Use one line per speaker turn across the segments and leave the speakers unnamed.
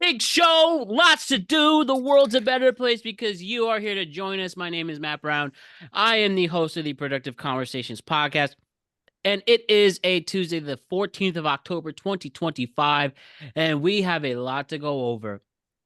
Big show, lots to do. The world's a better place because you are here to join us. My name is Matt Brown. I am the host of the Productive Conversations podcast, and it is a Tuesday, the 14th of October, 2025, and we have a lot to go over.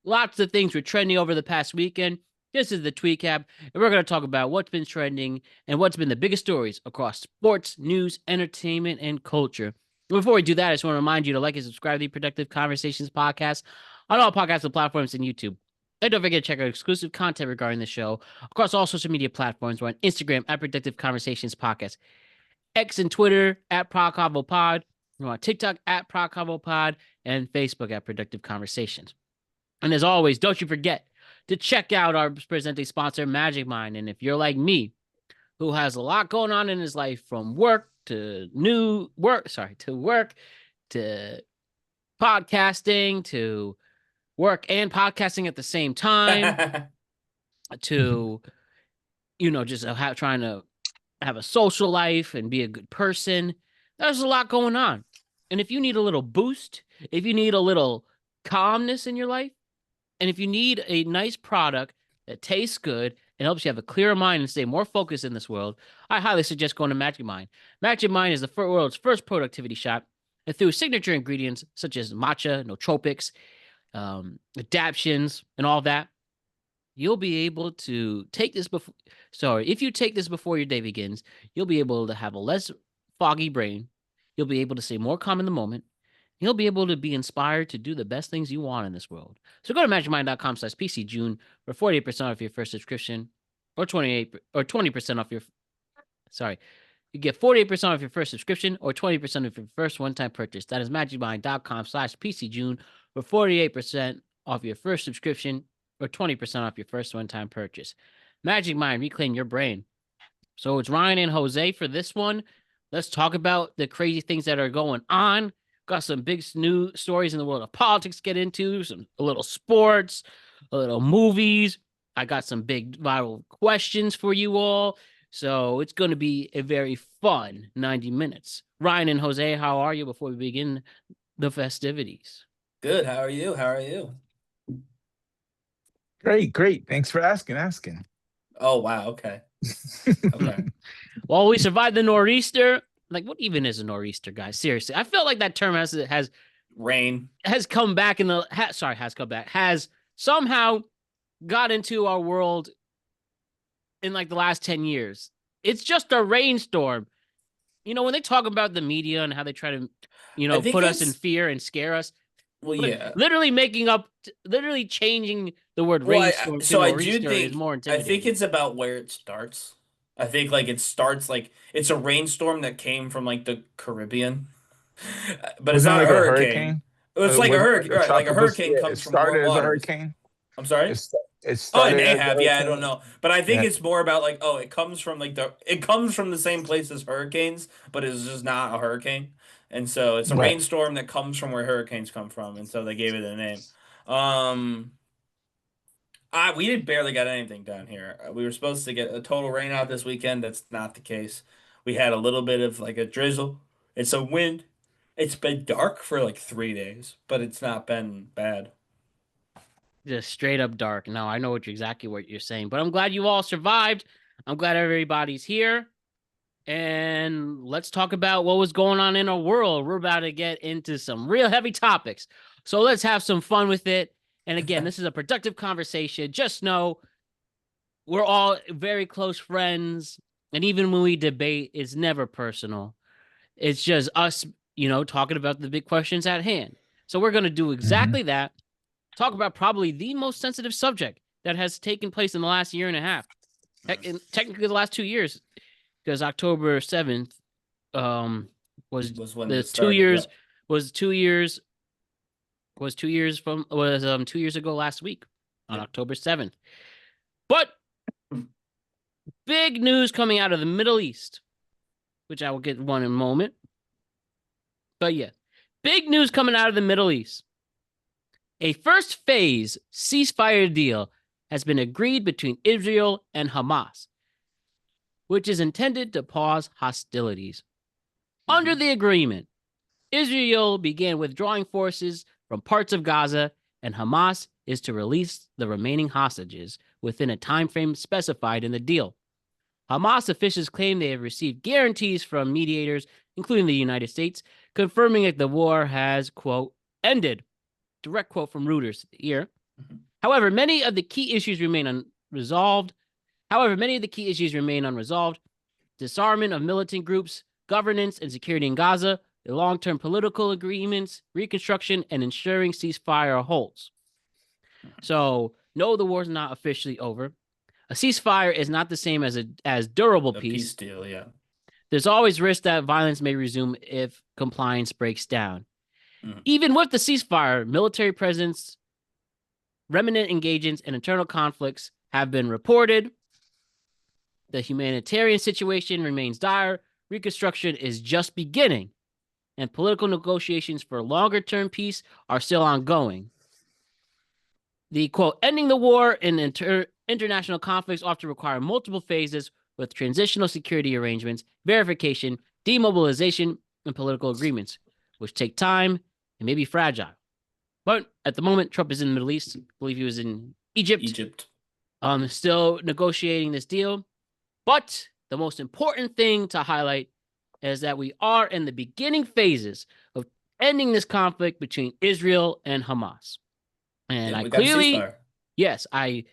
Lots of things were trending over the past weekend. This is the Tweet Cap, and we're going to talk about what's been trending and what's been the biggest stories across sports, news, entertainment, and culture. Before we do that, I just want to remind you to like and subscribe to the Productive Conversations podcast on all podcasting platforms and YouTube. And don't forget to check out exclusive content regarding the show across all social media platforms. We're on Instagram at Productive Conversations Podcast, X and Twitter at ProdConvoPod. We're on TikTok at ProdConvoPod, and Facebook at Productive Conversations. And as always, don't you forget to check out our presenting sponsor, Magic Mind. And if you're like me, who has a lot going on in his life, from work to work to podcasting to work and podcasting at the same time, to, just trying to have a social life and be a good person. There's a lot going on. And if you need a little boost, if you need a little calmness in your life, and if you need a nice product that tastes good and helps you have a clearer mind and stay more focused in this world, I highly suggest going to Magic Mind. Magic Mind is the world's first productivity shop, and through signature ingredients such as matcha, nootropics, adaptions, and all that, you'll be able to take this before. If you take this before your day begins, you'll be able to have a less foggy brain. You'll be able to stay more calm in the moment. You'll be able to be inspired to do the best things you want in this world. So go to magicmind.com/PCJune for 48% off your first subscription, or 20% off your. You get 48% off your first subscription or 20% off your first one-time purchase. That is magicmind.com/PCJune for 48% off your first subscription or 20% off your first one-time purchase. Magic Mind, reclaim your brain. So it's Ryan and Jose for this one. Let's talk about the crazy things that are going on. Got some big new stories in the world of politics to get into, a little sports, a little movies. I got some big viral questions for you all. So it's going to be a very fun 90 minutes. Ryan and Jose, how are you before we begin the festivities?
Good. How are you?
Great. Thanks for asking.
Oh, wow. Okay.
Well, we survived the nor'easter. Like, what even is a nor'easter, guys? Seriously, I feel like that term has
rain
has come back has somehow got into our world in like the last 10 years. It's just a rainstorm. When they talk about the media and how they try to, put us in fear and scare us.
Well, yeah.
Literally changing the word rainstorm to nor'easter is more intimidating.
I think it's about where it starts. I think it starts it's a rainstorm that came from the Caribbean, but it's not a hurricane. It's like a hurricane, right? Like a hurricane comes from more
as a hurricane.
I'm sorry.
It
may have. Yeah, I don't know, but I think it's more about it comes from the same place as hurricanes, but it's just not a hurricane, and so it's a rainstorm that comes from where hurricanes come from, and so they gave it a name. We barely got anything done here. We were supposed to get a total rain out this weekend. That's not the case. We had a little bit of a drizzle. It's a wind. It's been dark for 3 days, but it's not been bad.
Just straight up dark. No, I know exactly what you're saying, but I'm glad you all survived. I'm glad everybody's here. And let's talk about what was going on in our world. We're about to get into some real heavy topics. So let's have some fun with it. And again, this is a productive conversation. Just know we're all very close friends. And even when we debate, it's never personal. It's just us, talking about the big questions at hand. So we're going to do exactly that. Talk about probably the most sensitive subject that has taken place in the last year and a half. Technically the last 2 years, because October 7th was when the 2 years was 2 years. Was 2 years 2 years ago last week on October 7th. But big news coming out of the Middle East, which I will get one in a moment. But yeah, big news coming out of the Middle East. A first phase ceasefire deal has been agreed between Israel and Hamas, which is intended to pause hostilities. Under the agreement, Israel began withdrawing forces from parts of Gaza and Hamas is to release the remaining hostages within a time frame specified in the deal. Hamas officials claim they have received guarantees from mediators, including the United States, confirming that the war has, quote, ended. Direct quote from Reuters here. However, many of the key issues remain unresolved. Disarmament of militant groups, governance and security in Gaza, the long-term political agreements, reconstruction, and ensuring ceasefire holds. So, no, the war's not officially over. A ceasefire is not the same as durable peace.
Peace deal, yeah.
There's always risk that violence may resume if compliance breaks down. Even with the ceasefire, military presence, remnant engagements, and internal conflicts have been reported. The humanitarian situation remains dire. Reconstruction is just beginning, and political negotiations for longer-term peace are still ongoing. The, quote, ending the war in international conflicts often require multiple phases with transitional security arrangements, verification, demobilization, and political agreements, which take time and may be fragile. But at the moment, Trump is in the Middle East. I believe he was in Egypt. Still negotiating this deal. But the most important thing to highlight is that we are in the beginning phases of ending this conflict between Israel and Hamas. And I clearly, yes, I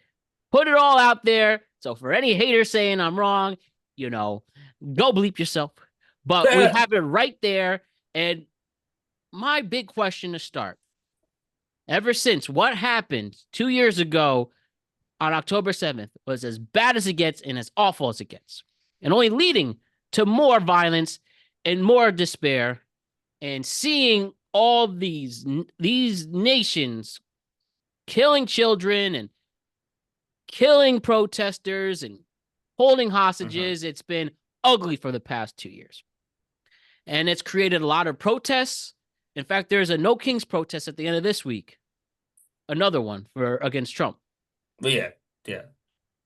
put it all out there. So for any haters saying I'm wrong, go bleep yourself. But we have it right there. And my big question to start, ever since what happened 2 years ago on October 7th was as bad as it gets and as awful as it gets, and only leading to more violence and more despair, and seeing all these nations killing children and killing protesters and holding hostages. It's been ugly for the past 2 years. And it's created a lot of protests. In fact, there's a No Kings protest at the end of this week. Another one against Trump.
Yeah.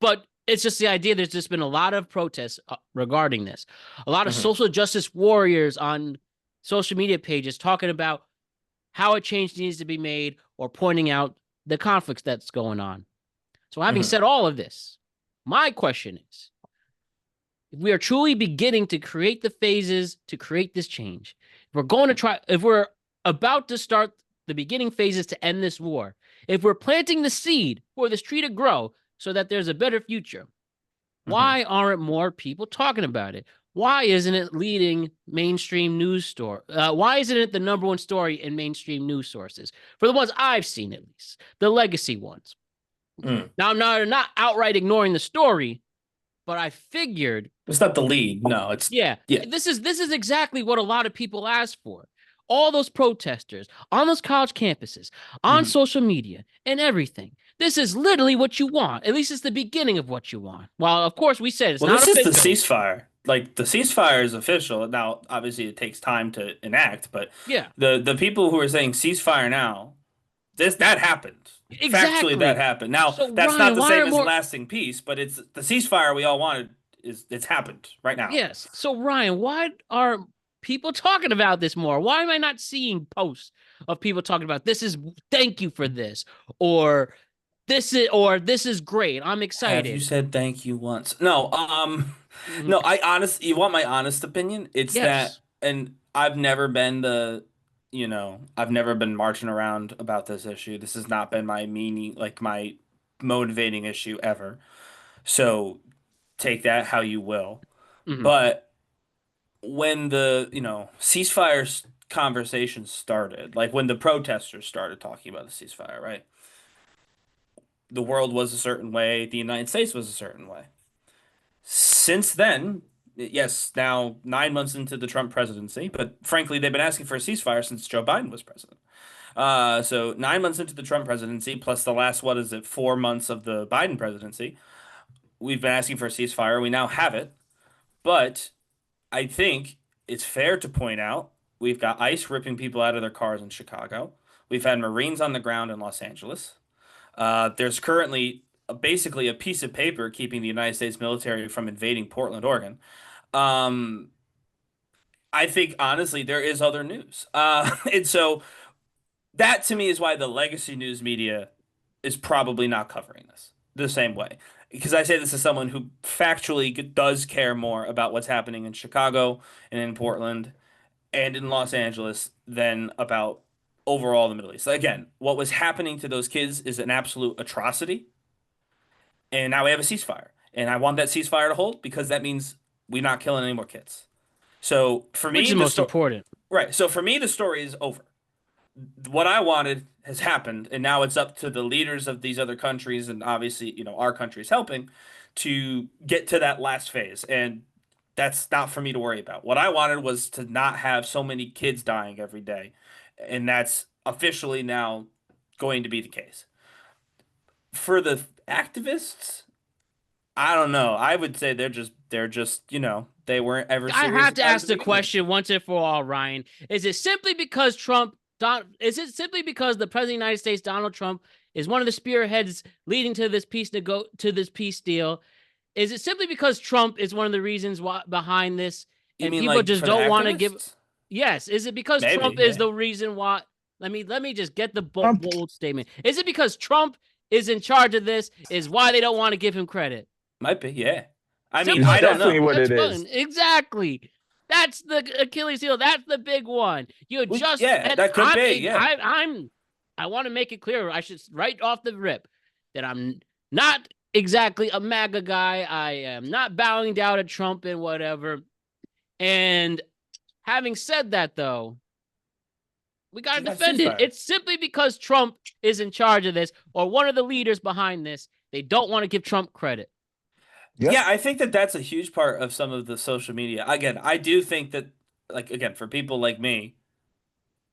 But it's just the idea. There's just been a lot of protests regarding this. A lot of social justice warriors on social media pages talking about how a change needs to be made or pointing out the conflicts that's going on. So having said all of this, my question is, if we are truly beginning to create the phases to create this change, if we're about to start the beginning phases to end this war, if we're planting the seed for this tree to grow so that there's a better future, why aren't more people talking about it? Why isn't it leading mainstream news story? Why isn't it the number one story in mainstream news sources? For the ones I've seen, at least, the legacy ones. Now, I'm not outright ignoring the story, but I figured
it's not the lead. No, it's
This is exactly what a lot of people ask for. All those protesters on those college campuses, on social media, and everything. This is literally what you want. At least it's the beginning of what you want. Well, of course, we said it's not official.
This is the ceasefire. Like, the ceasefire is official. Now, obviously, it takes time to enact, but the people who are saying ceasefire now, that happened.
Exactly.
Factually, that happened. Now,
So,
that's
Ryan,
not the same as lasting peace, but it's the ceasefire we all wanted. It's happened right now.
Yes. So, Ryan, why are people talking about this more? Why am I not seeing posts of people talking about thank you for this, or this is great, I'm excited?
Have you said thank you once? No. No. You want my honest opinion? It's that, and I've never been I've never been marching around about this issue. This has not been my my motivating issue ever. So take that how you will. But when the, ceasefire conversation started, like when the protesters started talking about the ceasefire, right? The world was a certain way, the United States was a certain way. Since then, yes, now 9 months into the Trump presidency, but frankly, they've been asking for a ceasefire since Joe Biden was president. So 9 months into the Trump presidency, plus the last, 4 months of the Biden presidency, we've been asking for a ceasefire. We now have it. But I think it's fair to point out we've got ICE ripping people out of their cars in Chicago. We've had Marines on the ground in Los Angeles. There's currently basically a piece of paper keeping the United States military from invading Portland, Oregon. I think, honestly, there is other news. And so that to me is why the legacy news media is probably not covering this the same way. Because I say this as someone who factually does care more about what's happening in Chicago and in Portland and in Los Angeles than about overall the Middle East. Again, what was happening to those kids is an absolute atrocity. And now we have a ceasefire. And I want that ceasefire to hold because that means we're not killing any more kids. So for
Which
me,
is most important.
right. So for me, the story is over. What I wanted has happened, and now it's up to the leaders of these other countries, and obviously, our country is helping to get to that last phase. And that's not for me to worry about. What I wanted was to not have so many kids dying every day, and that's officially now going to be the case. For the activists, I don't know. I would say they're just they weren't ever
I
serious
have to
about it
ask
to
the
begin with.
question once and for all, Ryan. Is it simply because is it simply because the President of the United States, Donald Trump, is one of the spearheads leading to this peace deal? Is it simply because Trump is one of the reasons behind this,
You
and
mean
people
like
just
for the
don't want to give?
activists?
Yes. Is it because
Maybe,
Trump is
yeah.
the reason why? Let me just get the
Trump,
bold statement. Is it because Trump is in charge of this? Is why they don't want to give him credit?
Might be, yeah. I mean,
Simple
it's
I
as
don't
that.
definitely
know.
what
That's
it
fun.
is.
Exactly. That's the Achilles heel. That's the big one. You
Well,
just
yeah,
and
that could be, yeah.
I want to make it clear. I should right off the rip that I'm not exactly a MAGA guy. I am not bowing down to Trump and whatever. And having said that, though, we got to
You got
defend it.
ceasefire.
It's simply because Trump is in charge of this or one of the leaders behind this. They don't want to give Trump credit.
Yep.
Yeah, I think that that's a huge part of some of the social media. Again, I do think that, like, again, for people like me,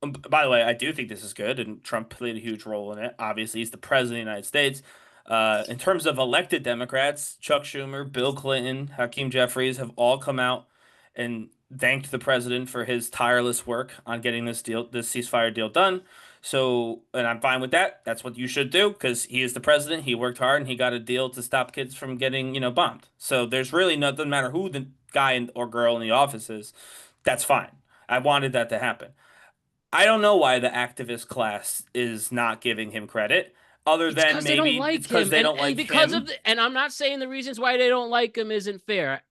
by the way, I do think this is good, and Trump played a huge role in it. Obviously, he's the president of the United States. In terms of elected Democrats, Chuck Schumer, Bill Clinton, Hakeem Jeffries have all come out and thanked the president for his tireless work on getting this ceasefire deal done. So, and I'm fine with that. That's what you should do because he is the president. He worked hard and he got a deal to stop kids from getting, bombed. So there's really no, doesn't matter who the guy or girl in the office is. That's fine. I wanted that to happen. I don't know why the activist class is not giving him credit, other
It's
than
because they don't
maybe it's
like
because
him,
they don't
and
like
because of
him.
and I'm not saying the reasons why they don't like him isn't fair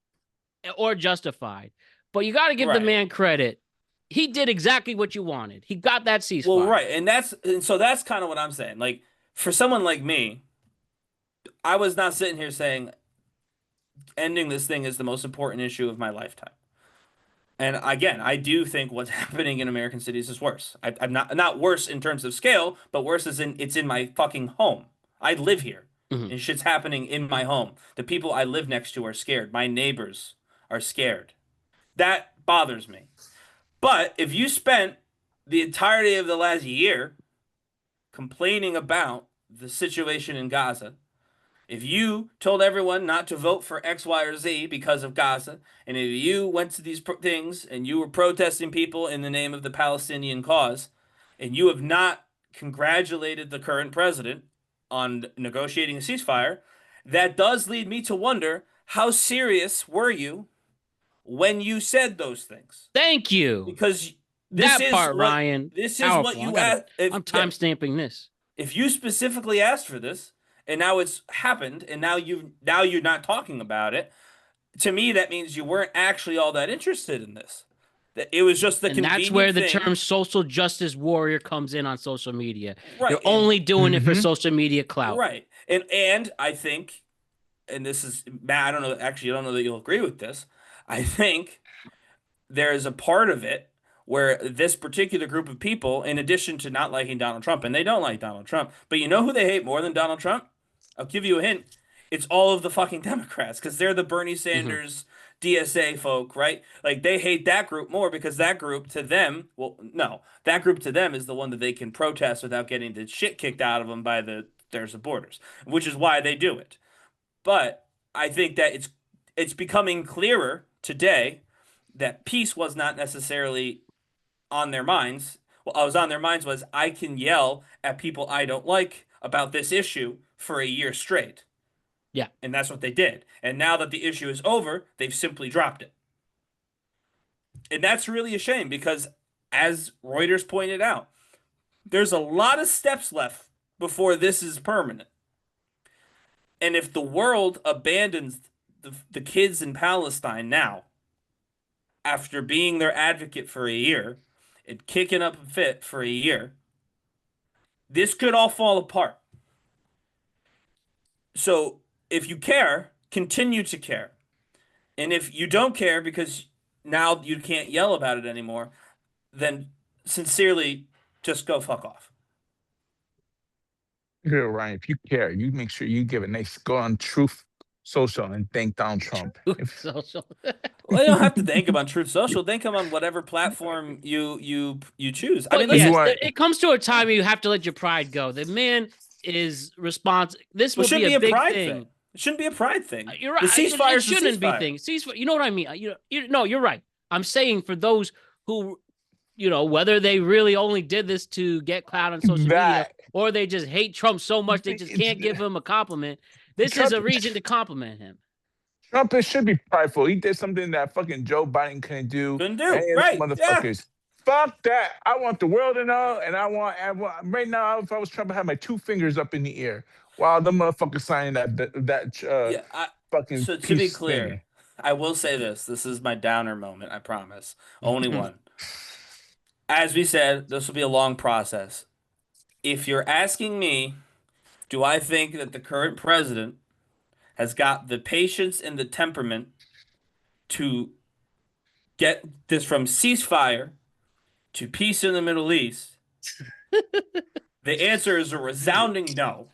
or justified, but you got to give the
Right.
man credit. He did exactly what you wanted. He got that
Well,
ceasefire.
right. And so that's kind of what I'm saying. Like, for someone like me, I was not sitting here saying ending this thing is the most important issue of my lifetime. And again, I do think what's happening in American cities is worse. I'm not worse in terms of scale, but worse as in it's in my fucking home. I live here,
Mhm.
and shit's happening in my home. The people I live next to are scared. My neighbors are scared. That bothers me. But if you spent the entirety of the last year complaining about the situation in Gaza, if you told everyone not to vote for X, Y, or Z because of Gaza, and if you went to these things and you were protesting people in the name of the Palestinian cause, and you have not congratulated the current president on negotiating a ceasefire, that does lead me to wonder how serious were you when you said those things?
Thank you.
Because this
That
is
part,
what
Ryan.
this is what
Powerful.
you asked.
I'm time stamping this.
If you specifically asked for this and now it's happened and now you're not talking about it, to me that means you weren't actually all that interested in this. That it was just the
And that's where
convenient
the
thing.
term social justice warrior comes in on social media.
Right.
You're only doing it for
Mhm.
social media clout.
Right. And I think, and this is Matt, I don't know, actually I don't know that you'll agree with this. I think there is a part of it where this particular group of people, in addition to not liking Donald Trump, and they don't like Donald Trump, but you know who they hate more than Donald Trump? I'll give you a hint. It's all of the fucking Democrats because they're the Bernie
Mhm.
Sanders DSA folk, right? Like they hate that group more because that group to them, well, no, that group to them is the one that they can protest without getting the shit kicked out of them by their supporters, which is why they do it. But I think that it's becoming clearer today that peace was not necessarily on their minds. What was on their minds was I can yell at people I don't like about this issue for a year straight.
Yeah.
And that's what they did. And now that the issue is over, they've simply dropped it. And that's really a shame because, as Reuters pointed out, there's a lot of steps left before this is permanent. And if the world abandons the kids in Palestine now, after being their advocate for a year and kicking up a fit for a year, this could all fall apart. So if you care, continue to care. And if you don't care because now you can't yell about it anymore, then sincerely just go fuck off.
You're right. If you care, you make sure you give a nice go on Truth Social and thank Donald Trump.
Social.
Well, you don't have to thank him on Truth Social. Thank him on whatever platform you choose. I mean,
yes,
what?
it comes to a time where you have to let your pride go. The man is responsible. This will be a big
pride
thing.
It shouldn't be a pride thing.
You're right.
The ceasefire
it shouldn't be thing. Ceasefire. You know what I mean? No, you're right. I'm saying for those who, whether they really only did this to get clout on social media or they just hate Trump so much they just can't give him a compliment. This is a reason to compliment him.
Trump should be prideful. He did something that fucking Joe Biden couldn't do.
Right?
Motherfuckers. Yeah. Fuck that. I want the world to know, and I want right now. If I was Trump, I had my 2 fingers up in the air while the motherfucker signing fucking.
So to be clear, I will say this. This is my downer moment. I promise. Only one. As we said, this will be a long process. If you're asking me, do I think that the current president has got the patience and the temperament to get this from ceasefire to peace in the Middle East? The answer is a resounding no.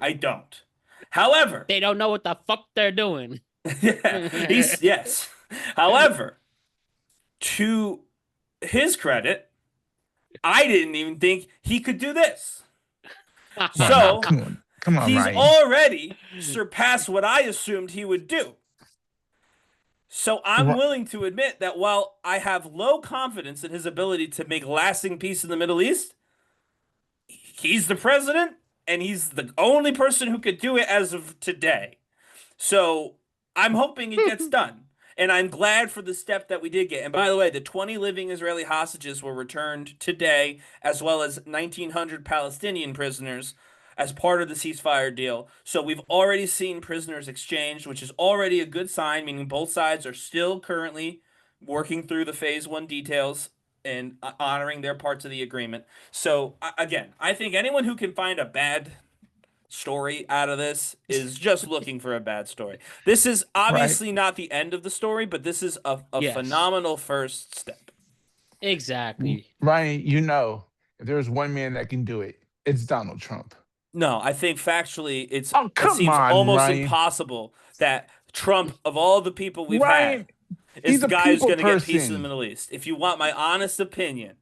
I don't. However,
they don't know what the fuck they're doing.
Yes. However, to his credit, I didn't even think he could do this. So
come on,
he's
Ryan.
already surpassed what I assumed he would do. So I'm willing to admit that while I have low confidence in his ability to make lasting peace in the Middle East, he's the president and he's the only person who could do it as of today. So I'm hoping it gets done. And I'm glad for the step that we did get. And by the way, the 20 living Israeli hostages were returned today, as well as 1,900 Palestinian prisoners as part of the ceasefire deal. So we've already seen prisoners exchanged, which is already a good sign, meaning both sides are still currently working through the phase 1 details and honoring their parts of the agreement. So again, I think anyone who can find a bad story out of this is just looking for a bad story. This is obviously not the end of the story, but this is a phenomenal first step.
Exactly.
Ryan, if there's one man that can do it, it's Donald Trump.
No, I think factually it seems
on,
almost
Ryan.
Impossible that Trump, of all the people we've
Ryan,
had, is the guy who's going to get peace in
person.
the Middle East. If you want my honest opinion,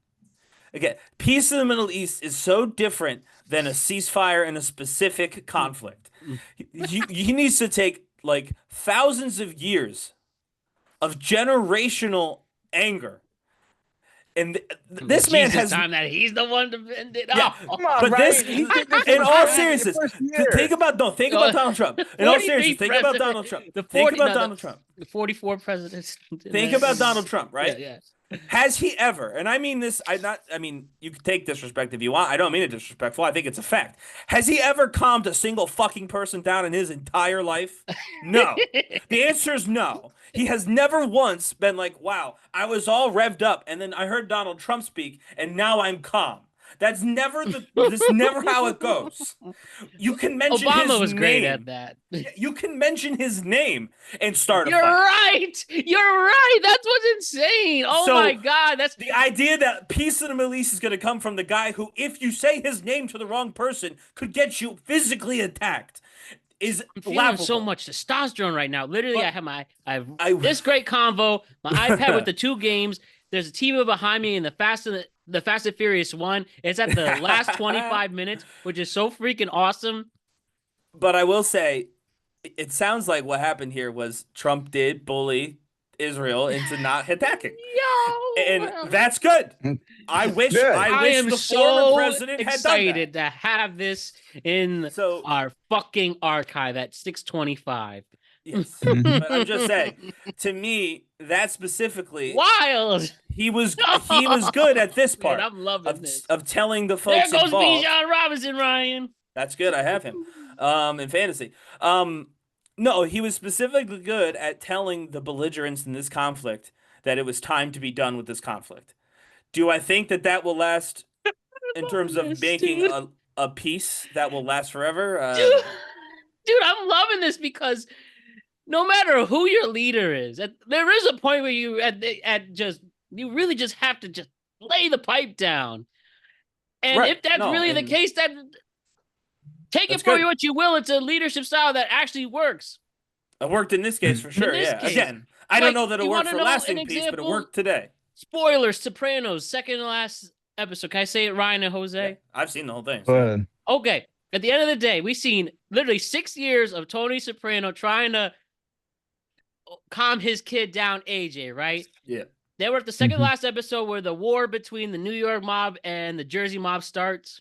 again, peace in the Middle East is so different than a ceasefire in a specific conflict. He needs to take like thousands of years of generational anger. And this man has
time that he's the one to bend it.
Yeah,
Come on,
but
Ryan.
this,
He did this
in
for
all
the
seriousness,
first year.
think about Donald Trump. In all seriousness, think about Donald Trump. Think about Donald Trump.
The 44 presidents.
Think about Donald Trump, right?
Yeah.
Has he ever, and I mean this, you can take disrespect if you want. I don't mean it disrespectful. I think it's a fact. Has he ever calmed a single fucking person down in his entire life? No. The answer is no. He has never once been like, wow, I was all revved up, and then I heard Donald Trump speak, and now I'm calm. That's never how it goes. You can mention his name.
Obama was great at that.
You can mention his name and start a
You're
fight.
right. You're right. That's what's insane. Oh my God. That's
the idea that peace in the Middle East is going to come from the guy who, if you say his name to the wrong person, could get you physically attacked. I'm
feeling so much testosterone right now. Literally, I have this great convo, my iPad with the 2 games. There's a TV behind me, and the Fast and Furious 1. It's at the last 25 minutes, which is so freaking awesome.
But I will say, it sounds like what happened here was Trump did bully Israel into not attacking. And that's good. I wish the former president had done that.
Excited to have this in our fucking archive at 625.
Yes, but I'm just saying. To me, that specifically,
Wild.
he was good at this
Man,
part
I'm loving this.
of telling the
There
folks
goes
involved.
Bijan Robinson, Ryan.
That's good. I have him in fantasy. No, he was specifically good at telling the belligerents in this conflict that it was time to be done with this conflict. Do I think that will last in terms of making a peace that will last forever?
Dude, I'm loving this because no matter who your leader is, there is a point where you you really just have to just lay the pipe down. And
Right.
if that's really the case, that take it for what you will. It's a leadership style that actually works.
It worked in this case for sure. Yeah. Case, again, I don't know that it worked for lasting peace, but it worked today.
Spoilers: Sopranos, second to last episode. Can I say it, Ryan and Jose?
Yeah, I've seen the whole thing. So.
Okay. At the end of the day, we've seen literally 6 years of Tony Soprano trying to calm his kid down, AJ, right?
Yeah.
They were at the second last episode where the war between the New York mob and the Jersey mob starts.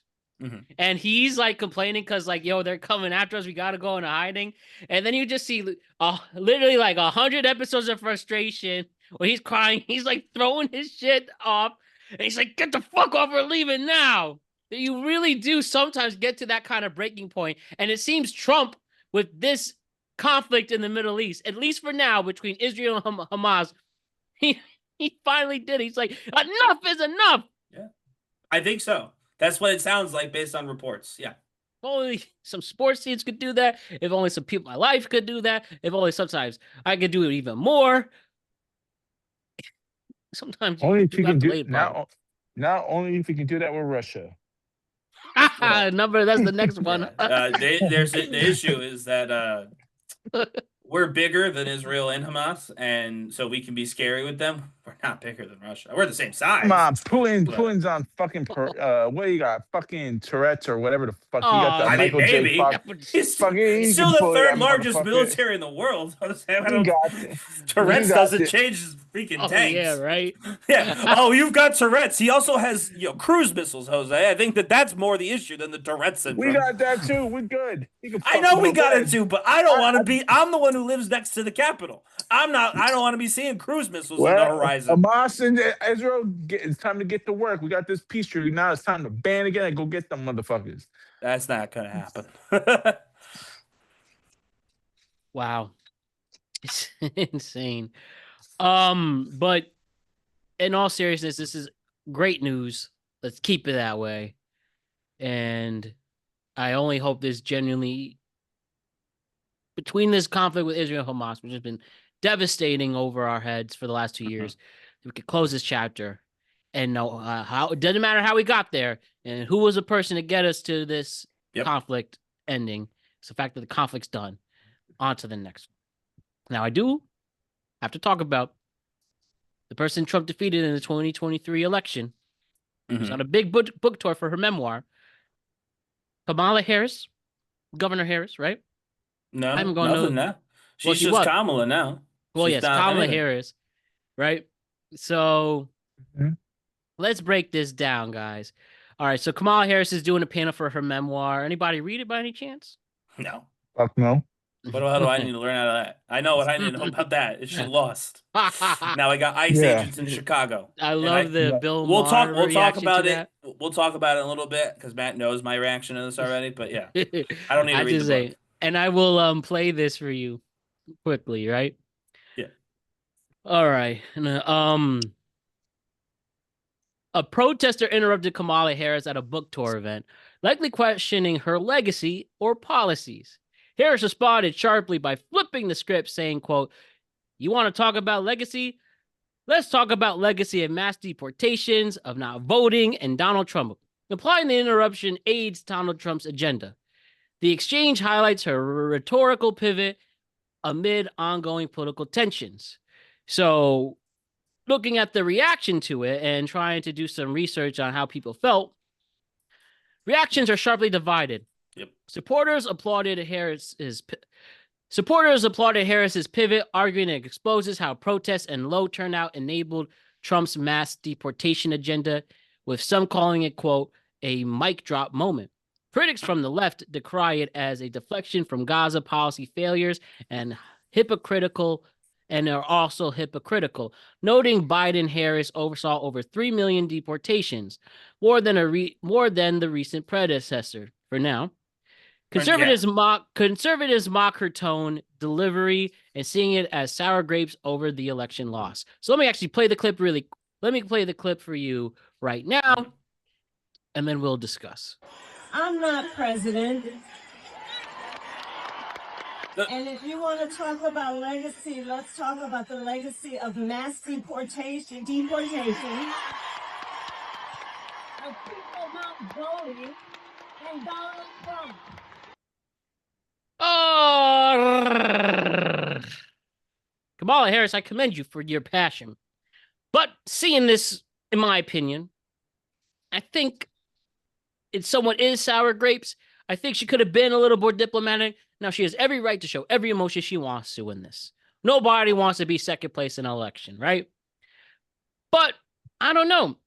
And he's like complaining because like, yo, they're coming after us. We got to go into hiding. And then you just see literally like 100 episodes of frustration where he's crying. He's like throwing his shit off. And he's like, get the fuck off. We're leaving now. You really do sometimes get to that kind of breaking point. And it seems Trump with this conflict in the Middle East, at least for now, between Israel and Hamas, he finally did. He's like, enough is enough.
Yeah, I think so. That's what it sounds like based on reports. Yeah.
If only some sports teams could do that. If only some people in my life could do that. If only sometimes I could do it even more. Sometimes
only if you can do it. Not only if you can do that with Russia.
That's the next one.
The issue is that we're bigger than Israel and Hamas, and so we can be scary with them. We're not bigger than Russia. We're the same size.
Come on, Putin's on fucking what do you got? Fucking Tourette's or whatever the fuck. You got that Michael J. Fox.
He's still the third largest military in the world. Tourette's doesn't change his freaking tanks.
Yeah, right.
Yeah. Oh, you've got Tourette's. He also has cruise missiles, Jose. I think that's more the issue than the Tourette's syndrome.
We got that too. We're good.
I know we got it too, but I don't want to be. I'm the one who lives next to the Capitol. I don't want to be seeing cruise missiles on the horizon.
Hamas and Israel, it's time to get to work. We got this peace treaty. Now it's time to ban again and go get them motherfuckers.
That's not going to happen.
Wow. It's insane. But in all seriousness, this is great news. Let's keep it that way. And I only hope this genuinely, between this conflict with Israel and Hamas, which has been devastating over our heads for the last 2 years, we could close this chapter and know how it doesn't matter how we got there and who was the person to get us to this conflict ending. It's the fact that the conflict's done. On to the next one. Now, I do have to talk about the person Trump defeated in the 2023 election. She's on a big book tour for her memoir. Kamala Harris, Governor Harris, right?
No, nothing now. She's just Kamala now.
Well, yes, Kamala Harris, right? So let's break this down, guys. All right, so Kamala Harris is doing a panel for her memoir. Anybody read it by any chance?
No.
Fuck no.
What do I need to learn out of that? I know what I need to know about that. Is she lost? Now I got ICE agents in Chicago.
I love the Bill
We'll
Maher
talk about it.
that.
We'll talk about it in a little bit because Matt knows my reaction to this already. But yeah, I don't need to read the book.
And I will play this for you quickly, right?
Yeah.
All right. A protester interrupted Kamala Harris at a book tour event, likely questioning her legacy or policies. Harris responded sharply by flipping the script, saying, quote, "You want to talk about legacy? Let's talk about legacy of mass deportations, of not voting, and Donald Trump," implying the interruption aids Donald Trump's agenda. The exchange highlights her rhetorical pivot amid ongoing political tensions. So, looking at the reaction to it and trying to do some research on how people felt, reactions are sharply divided.
Yep.
Supporters applauded Harris's pivot, arguing it exposes how protests and low turnout enabled Trump's mass deportation agenda, with some calling it, quote, a mic drop moment. Critics from the left decry it as a deflection from Gaza policy failures and hypocritical and are also hypocritical, noting Biden-Harris oversaw over 3 million deportations, more than the recent predecessor. For now, conservatives mock her tone, delivery, and seeing it as sour grapes over the election loss. So let me actually play the clip Let me play the clip for you right now, and then we'll discuss.
I'm not president. And if you want to talk about legacy, let's talk about the legacy of mass deportation of people not voting and Donald Trump.
Oh, Kamala Harris, I commend you for your passion. But seeing this, in my opinion, I think it somewhat is sour grapes. I think she could have been a little more diplomatic. Now, she has every right to show every emotion she wants to in this. Nobody wants to be second place in an election, right? But I don't know.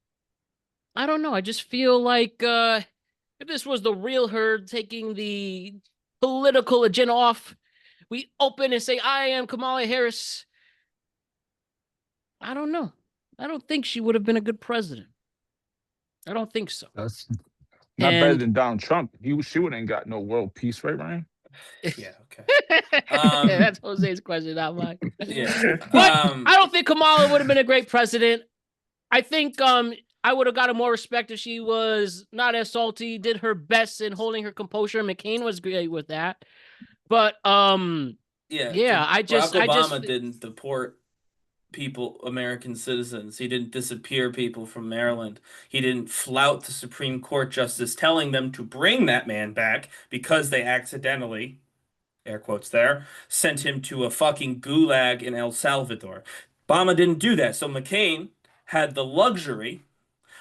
I just feel like if this was the real her taking the political agenda off, we open and say, I am Kamala Harris. I don't know. I don't think she would have been a good president. I don't think so.
That's not better than Donald Trump. She wouldn't got no world peace, right, Ryan?
Yeah, okay.
That's Jose's question, not mine.
Yeah.
But I don't think Kamala would have been a great president. I think I would have gotten more respect if she was not as salty, did her best in holding her composure. McCain was great with that. But
Barack
Obama
didn't deport people, American citizens. He didn't disappear people from Maryland. He didn't flout the Supreme Court justice telling them to bring that man back because they accidentally, air quotes there, sent him to a fucking gulag in El Salvador. Obama didn't do that. So McCain had the luxury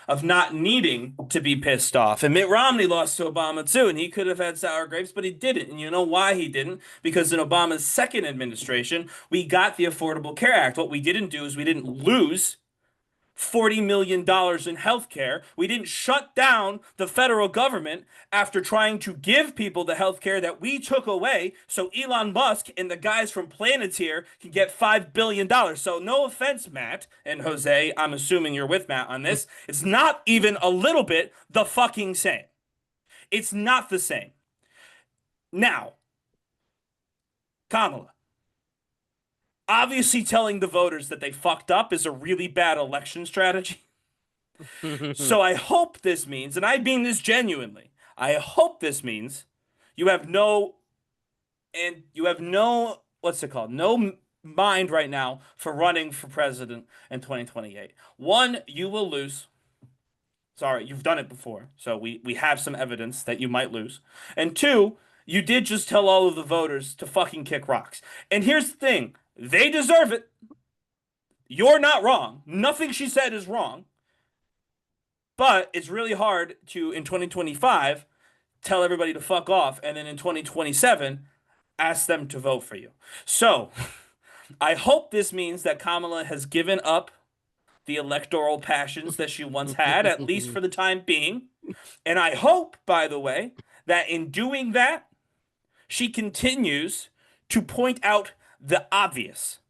of not needing to be pissed off. And Mitt Romney lost to Obama too, and he could have had sour grapes, but he didn't. And you know why he didn't? Because in Obama's second administration, we got the Affordable Care Act. What we didn't do is we didn't lose $40 million in health care. We didn't shut down the federal government after trying to give people the health care that we took away so Elon Musk and the guys from Planeteer can get $5 billion. So no offense, Matt and Jose, I'm assuming you're with Matt on this. It's not even a little bit the fucking same. It's not the same. Now, Kamala. Obviously, telling the voters that they fucked up is a really bad election strategy. So I hope this means, and I mean this genuinely, I hope this means you have no, what's it called? No mind right now for running for president in 2028. One, you will lose. Sorry, you've done it before. So we have some evidence that you might lose. And two, you did just tell all of the voters to fucking kick rocks. And here's the thing. They deserve it. You're not wrong. Nothing she said is wrong. But it's really hard to, in 2025, tell everybody to fuck off, and then in 2027, ask them to vote for you. So, I hope this means that Kamala has given up the electoral passions that she once had, at least for the time being. And I hope, by the way, that in doing that, she continues to point out the obvious,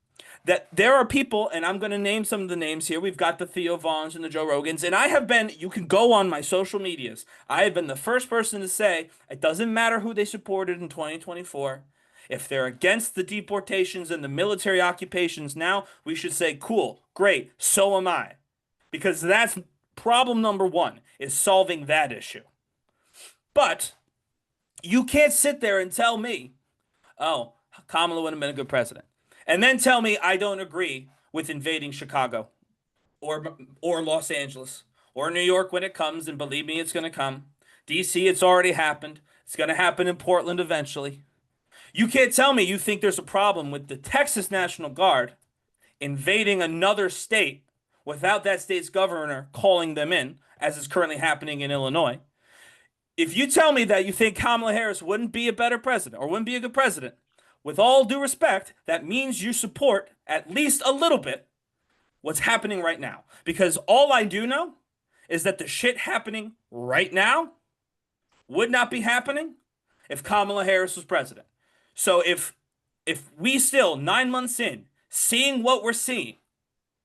that there are people, and I'm going to name some of the names here. We've got the Theo Vaughns and the Joe Rogans, and I have been, you can go on my social medias. I have been the first person to say, it doesn't matter who they supported in 2024. If they're against the deportations and the military occupations now, we should say, cool, great, so am I. Because that's problem number one, is solving that issue. But you can't sit there and tell me, oh, Kamala would have been a good president, and then tell me I don't agree with invading Chicago or Los Angeles or New York when it comes, and believe me, it's going to come. DC, it's already happened. It's going to happen in Portland eventually. You can't tell me you think there's a problem with the Texas National Guard invading another state without that state's governor calling them in, as is currently happening in Illinois. If you tell me that you think Kamala Harris wouldn't be a better president or wouldn't be a good president, with all due respect, that means you support, at least a little bit, what's happening right now. Because all I do know is that the shit happening right now would not be happening if Kamala Harris was president. So if if we still 9 months in, seeing what we're seeing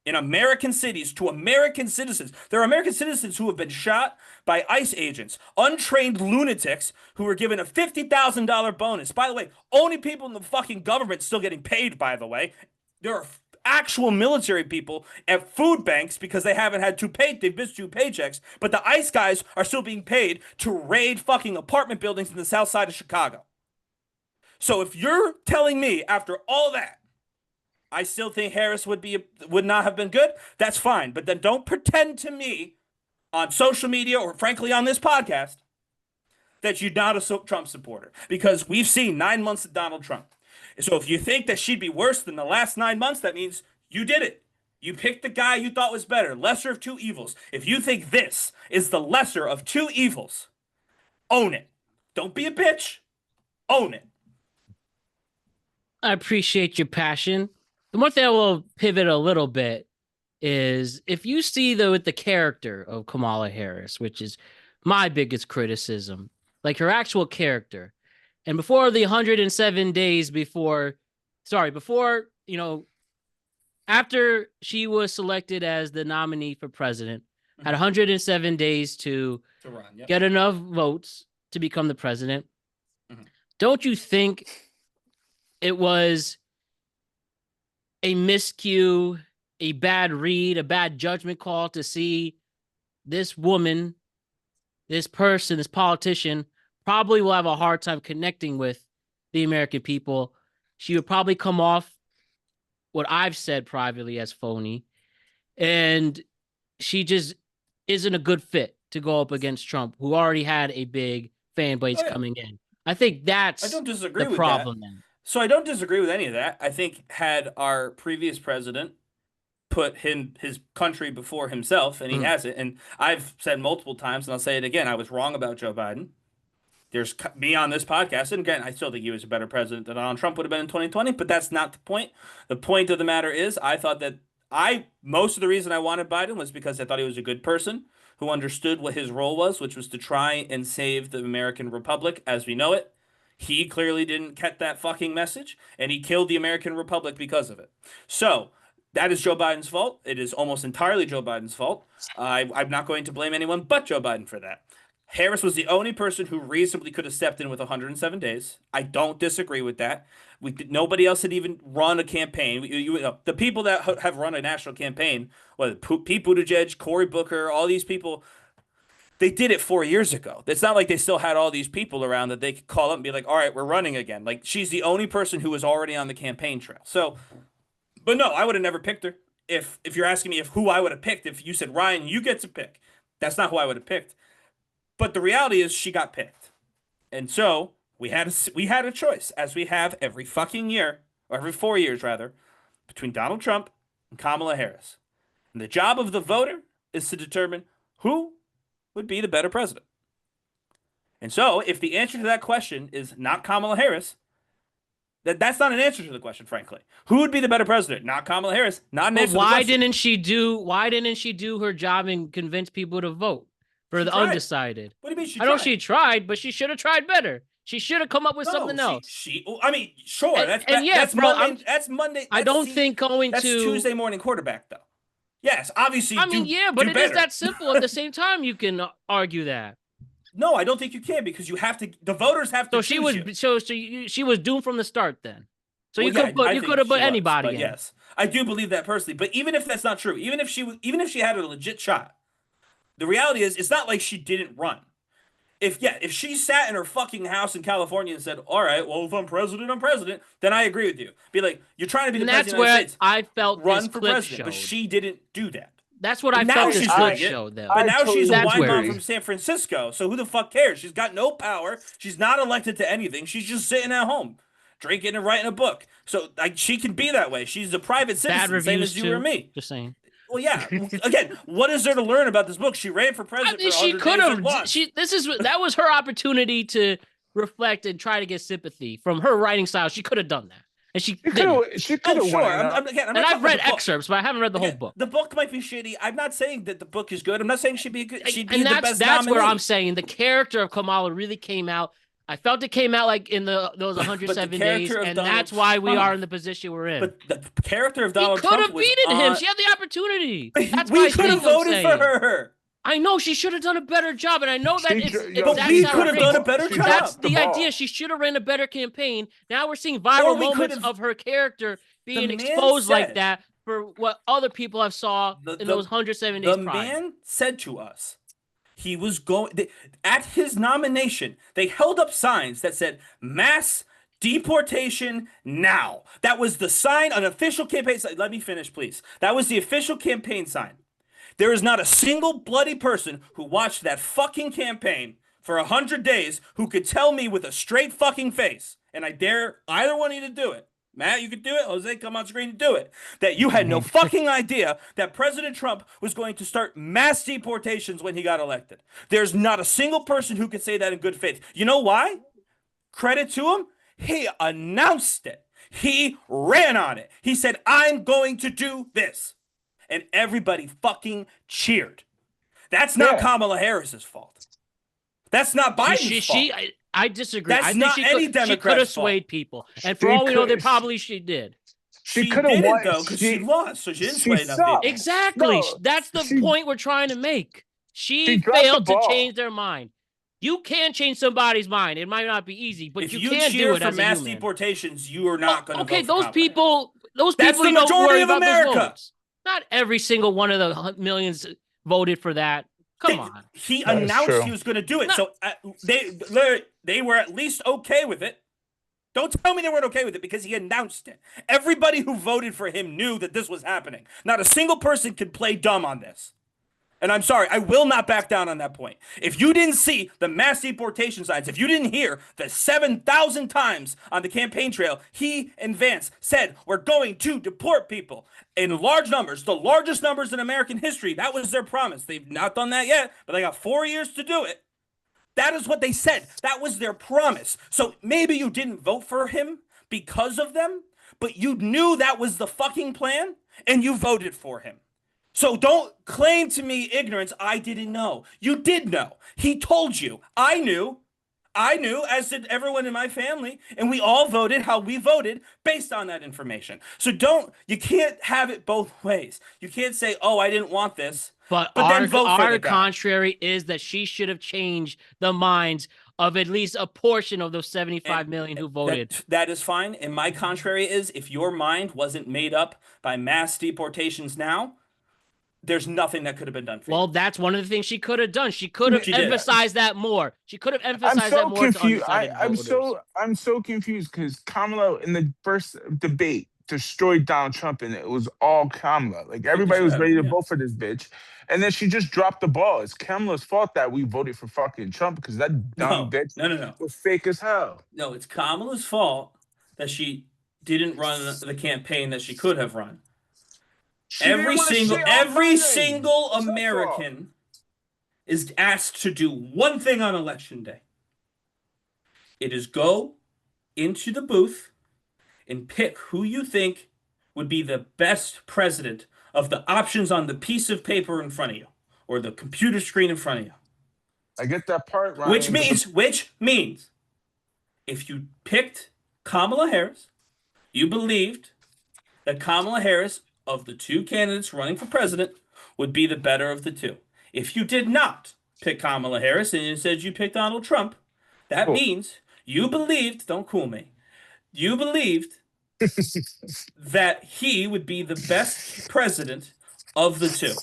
in American cities to American citizens. There are American citizens who have been shot by ICE agents, untrained lunatics who were given a $50,000 bonus. By the way, only people in the fucking government still getting paid, by the way. There are actual military people at food banks because they haven't had they've missed 2 paychecks, but the ICE guys are still being paid to raid fucking apartment buildings in the south side of Chicago. So if you're telling me after all that, I still think Harris would not have been good, that's fine. But then don't pretend to me on social media or frankly on this podcast that you're not a Trump supporter, because we've seen 9 months of Donald Trump. So if you think that she'd be worse than the last 9 months, that means you did it. You picked the guy you thought was better, lesser of 2 evils. If you think this is the lesser of 2 evils, own it. Don't be a bitch. Own it.
I appreciate your passion. The one thing I will pivot a little bit is if you see with the character of Kamala Harris, which is my biggest criticism, like her actual character, and before the 107 days after she was selected as the nominee for president, had 107 days to
run, yep.
Get enough votes to become the president. Don't you think it was a miscue, a bad read, a bad judgment call to see this woman, this person, this politician probably will have a hard time connecting with the American people? She would probably come off what I've said privately as phony, and she just isn't a good fit to go up against Trump, who already had a big fan base coming in. I think that's
I don't disagree
the problem
that.
then.
So I don't disagree with any of that. I think had our previous president put his country before himself, and he hasn't, and I've said multiple times, and I'll say it again, I was wrong about Joe Biden. There's me on this podcast, and again, I still think he was a better president than Donald Trump would have been in 2020, but that's not the point. The point of the matter is, I thought that most of the reason I wanted Biden was because I thought he was a good person who understood what his role was, which was to try and save the American Republic as we know it. He clearly didn't get that fucking message, and he killed the American Republic because of it. So that is Joe Biden's fault. It is almost entirely Joe Biden's fault. I'm not going to blame anyone but Joe Biden for that. Harris was the only person who reasonably could have stepped in with 107 days. I don't disagree with that. Nobody else had even run a campaign. The people that have run a national campaign, Pete Buttigieg, Cory Booker, all these people, they did it 4 years ago. It's not like they still had all these people around that they could call up and be like, all right, we're running again. Like, she's the only person who was already on the campaign trail. So, but no, I would have never picked her. If you're asking me who I would have picked, if you said, Ryan, you get to pick, that's not who I would have picked. But the reality is she got picked. And so we had a choice, as we have every fucking year, or every 4 years rather, between Donald Trump and Kamala Harris. And the job of the voter is to determine who would be the better president. And so if the answer to that question is not Kamala Harris, that's not an answer to the question, frankly. Who would be the better president? Not Kamala Harris. Not an answer to the question.
Why didn't she do her job and convince people to vote for the undecided?
What do you mean she
tried? I know she tried, but she should have tried better. She should have come up with something else.
I mean, sure. That's Monday.
I don't think
that's Tuesday morning quarterback, though. Yes, obviously.
But it is that simple. At the same time, you can argue that.
No, I don't think you can, because you have to. The voters have to.
So she was doomed from the start then. So you could have put anybody in.
Yes, I do believe that personally. But even if that's not true, even if she had a legit shot, the reality is it's not like she didn't run. If she sat in her fucking house in California and said, all right, well, if I'm president, then I agree with you. Be like, you're trying to be the president of the United States.
I felt
run for president, but she didn't do that.
That's what I felt this clip showed, though.
But now she's a wine mom from San Francisco, so who the fuck cares? She's got no power. She's not elected to anything. She's just sitting at home, drinking and writing a book. So she can be that way. She's a private citizen, same as you or me.
Just saying.
Well, yeah. Again, what is there to learn about this book? She ran for president.
She could have. That was her opportunity to reflect and try to get sympathy from her writing style. She could have done that, and she could have.
Sure.
I've read excerpts, but I haven't read the whole book.
The book might be shitty. I'm not saying that the book is good. I'm not saying she'd be the best.
That's where I'm saying the character of Kamala really came out I felt it came out like in those 107 days, and
Donald
that's why we
Trump-
are in the position we're in.
But the character of
He
Donald
could
Trump
have
was
beaten him.
on.
She had the opportunity. That's why
We
I
could have
think I'm
voted for
saying.
her.
I know she should have done a better job, and I know that
But we could have done a better job.
That's the idea. She should have ran a better campaign. Now we're seeing viral moments of her character being exposed like that for what other people have saw in those 107 days prior.
The man said to us, he was going at his nomination. They held up signs that said "mass deportation now." That was the sign, an official campaign sign. Let me finish, please. That was the official campaign sign. There is not a single bloody person who watched that fucking campaign for 100 days who could tell me with a straight fucking face, and I dare either one of you to do it. Matt, you could do it. Jose, come on screen to do it. That you had no fucking idea that President Trump was going to start mass deportations when he got elected. There's not a single person who could say that in good faith. You know why? Credit to him. He announced it. He ran on it. He said, "I'm going to do this." And everybody fucking cheered. That's not Kamala Harris's fault. That's not Biden's fault.
I disagree.
That's
I think
not any Democrat's
she could have
fault.
swayed people. And for all we know, she did.
She didn't, though, because she lost, so she didn't sway enough people.
Exactly.
No,
That's the point we're trying to make. She
dropped
failed
the
to
ball.
change their mind. You can change somebody's mind. It might not be easy, but
If
you
you
can
cheer
do it
for
as a
mass
human.
deportations, you are not going to
Okay,
vote for
those
Kamala.
people
That's the
you don't
majority
worry
of
about those
America.
votes. Not every single one of the millions voted for that. Come on.
He
That is
announced
true.
he was going to do it,
No.
so they were at least okay with it. Don't tell me they weren't okay with it because he announced it. Everybody who voted for him knew that this was happening. Not a single person could play dumb on this. And I'm sorry, I will not back down on that point. If you didn't see the mass deportation signs, if you didn't hear the 7,000 times on the campaign trail, he and Vance said, "We're going to deport people in large numbers, the largest numbers in American history." That was their promise. They've not done that yet, but they got 4 years to do it. That is what they said. That was their promise. So maybe you didn't vote for him because of them, but you knew that was the fucking plan and you voted for him. So don't claim to me ignorance. I didn't know. You did know. He told you. I knew, as did everyone in my family, and we all voted how we voted based on that information. So you can't have it both ways. You can't say, "Oh, I didn't want this."
But
then vote for
our
the guy.
contrary is that she should have changed the minds of at least a portion of those 75 million who voted.
That is fine. And my contrary is, if your mind wasn't made up by mass deportations now, there's nothing that could have been done for you.
Well, that's one of the things she could have done. She could have emphasized that more. She could have emphasized that more.
Confused. I'm so confused because Kamala in the first debate destroyed Donald Trump, and it was all Kamala. Like everybody was ready to vote for this bitch, and then she just dropped the ball. It's Kamala's fault that we voted for fucking Trump because that dumb bitch was fake as hell.
No, it's Kamala's fault that she didn't run the campaign that she could have run. Every single American is asked to do one thing on election day. It is go into the booth and pick who you think would be the best president of the options on the piece of paper in front of you or the computer screen in front of you.
I get that part, Ryan.
Which means if you picked Kamala Harris, you believed that Kamala Harris, of the two candidates running for president, would be the better of the two. If you did not pick Kamala Harris and instead you picked Donald Trump, that means you believed, don't cool me, you believed that he would be the best president of the two.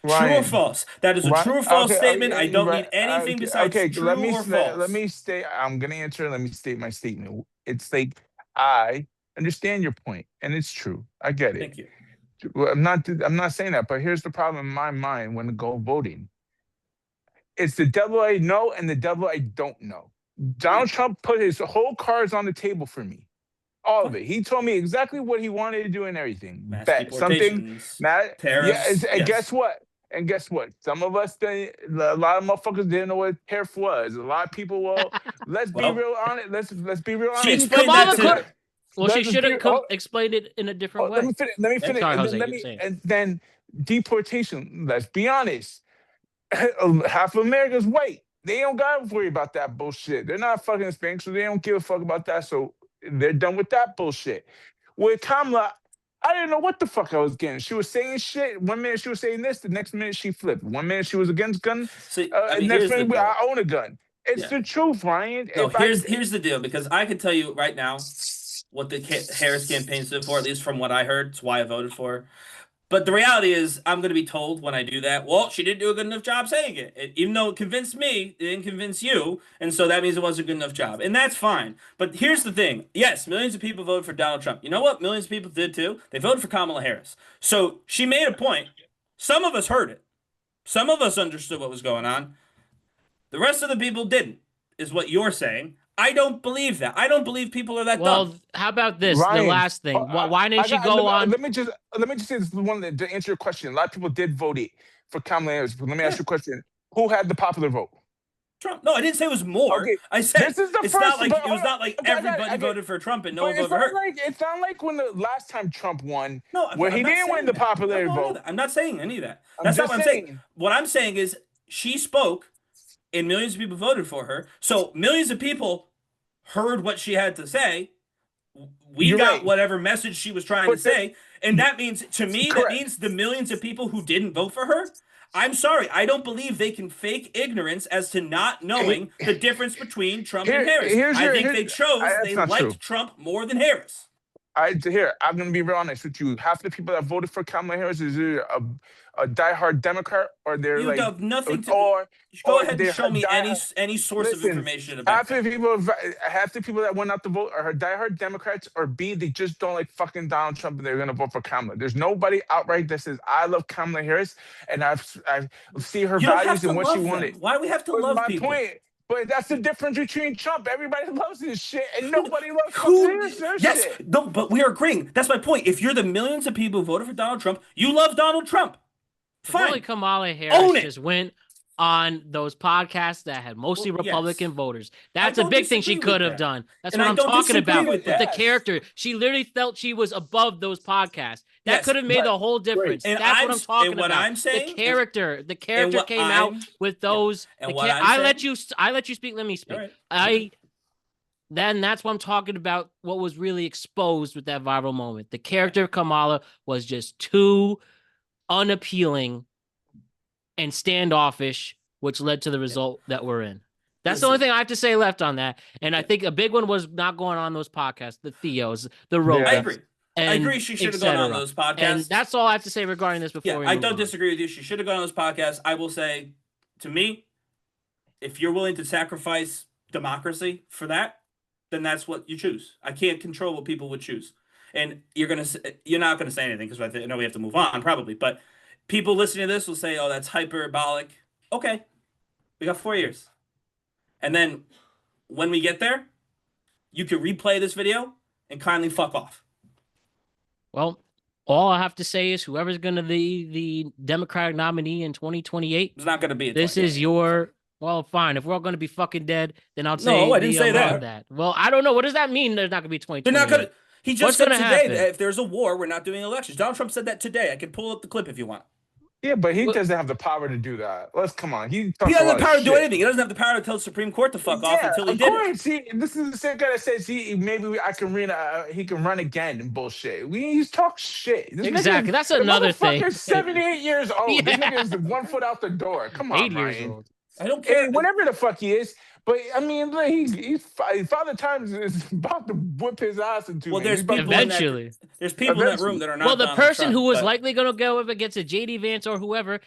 Ryan, true or false? That is a true or false statement. I don't need anything besides true or false.
Let me state, I'm going to answer. Let me state my statement. It's like, I understand your point, and it's true. I get it.
Thank you.
Well, I'm not saying that, but here's the problem in my mind when I go voting. It's the devil I know and the devil I don't know. Donald Trump put his whole cards on the table for me. All of it. He told me exactly what he wanted to do and everything. Bet something. Matt,
tariffs,
and yes. Guess what? Some of us, a lot of motherfuckers didn't know what tariff was. A lot of people, let's be real on it. Let's be real on it.
Well, she should have explained it in a different way.
Let me finish.
Sorry, Jose,
and then deportation. Let's be honest. Half of America's white. They don't gotta worry about that bullshit. They're not fucking Hispanic, so they don't give a fuck about that. So they're done with that bullshit. With Kamala, I didn't know what the fuck I was getting. She was saying shit. 1 minute she was saying this, the next minute she flipped. 1 minute she was against gun,
See, I mean,
next
here's the
minute
deal.
I own a gun. It's
Yeah.
the truth, Ryan.
No,
If
here's the deal, because I can tell you right now what the Harris campaign stood for, at least from what I heard. It's why I voted for her. But the reality is, I'm going to be told when I do that, well, she didn't do a good enough job saying it. Even though it convinced me, it didn't convince you. And so that means it wasn't a good enough job. And that's fine. But here's the thing. Yes, millions of people voted for Donald Trump. You know what millions of people did too? They voted for Kamala Harris. So she made a point. Some of us heard it. Some of us understood what was going on. The rest of the people didn't, is what you're saying. I don't believe that. I don't believe people are that dumb.
Well, how about this?
Ryan,
the last thing. Why didn't she go on?
Let me just say this one to answer your question. A lot of people did vote it for Kamala Harris. But let me ask you a question. Who had the popular vote?
Trump. No, I didn't say it was more.
Okay,
I said
this is the
it's
first,
not like
but
it was not like
okay,
everybody voted for Trump and no one
But
voted for her.
it's not like when the last time Trump won,
No,
where he
I'm not
didn't win
saying
the
that.
popularity
No,
vote.
I'm not saying any of that.
I'm
That's not
just
what I'm saying.
saying.
What I'm saying is she spoke and millions of people voted for her. So millions of people heard what she had to say. We
You're
got
right.
whatever message she was trying to say. And that means, to me,
Correct.
that means the millions of people who didn't vote for her. I'm sorry. I don't believe they can fake ignorance as to not knowing the difference between Trump and Harris. I think they chose
that's
they
not
liked
true.
Trump more than Harris.
I'm gonna be real honest with you. Half the people that voted for Kamala Harris is either a diehard Democrat or they're
You
like,
have nothing to.
or
Go ahead
they're
and show me
diehard-
any source of
Listen,
information about
half
that.
the people that went out to vote are diehard Democrats, or B, they just don't like fucking Donald Trump and they're gonna vote for Kamala. There's nobody outright that says I love Kamala Harris and I see her
You don't have
values
to
and what
love
she
them.
wanted.
Why do we have to
But
love
my
people?
point, but that's the difference between Trump. Everybody loves this shit, and nobody loves
Who?
fucking
Yes,
shit.
no, but we are agreeing. That's my point. If you're the millions of people who voted for Donald Trump, you love Donald Trump.
Only
Fine.
Kamala
Own
Harris
it.
just went on those podcasts that had mostly
Well,
Republican
yes.
voters. That's a
don't
big thing she
disagree with
could have
that.
done. That's
And
what
I
I'm
don't
talking
disagree
about
with
with the
that.
character. She literally felt she was above those podcasts. That
Yes,
could have made
but-
the whole difference.
And
That's what I'm talking
and what
about.
I'm saying,
the character
what
came out
I'm-
with those.
and
the
what I'm
I let
saying-
you. I let you speak. Let me speak.
All right.
Then that's what I'm talking about. What was really exposed with that viral moment? The character of Kamala was just too unappealing and standoffish, which led to the result that we're in. That's the only thing I have to say left on that. And I think a big one was not going on those podcasts, the Theos, the Rogas.
I agree. I agree. She should have gone on those podcasts.
And that's all I have to say regarding this before we
I
move
don't
on.
disagree with you. She should have gone on those podcasts. I will say, to me, if you're willing to sacrifice democracy for that, then that's what you choose. I can't control what people would choose. And you're not gonna say anything because I know we have to move on probably. But people listening to this will say, "Oh, that's hyperbolic." Okay, we got 4 years, and then when we get there, you can replay this video and kindly fuck off.
Well, all I have to say is whoever's going to be the Democratic nominee in 2028,
It's not gonna be.
this is your. Well, fine. If we're all going to be fucking dead, then I'll say
No, I didn't say that.
Well, I don't know. What does that mean? There's not going to be 2028.
They're not gonna. He just
What's
said
gonna
today
happen?
that if there's a war, we're not doing elections. Donald Trump said that today. I can pull up the clip if you want.
Yeah, but he
Well-
doesn't have the power to do that. Come on. He
He doesn't have the power to do
shit.
anything. He doesn't have the power to tell the Supreme Court to fuck off until he
of
did it.
course. This is the same guy that says I can he can run again and bullshit. He's talk shit. This
Exactly.
nigga-
That's
the
another thing.
motherfucker's 78 years old.
Yeah.
This nigga is 1 foot out the door. Come on,
8 years
Ryan.
old.
I don't care.
And whatever the fuck he is. But I mean, look, Father Times is about to whip his ass into.
Well, there's people
Eventually.
There's people in that room that are not.
Well, the
Donald
person
Trump,
who was
but-
likely going to go up against a JD Vance or whoever,
And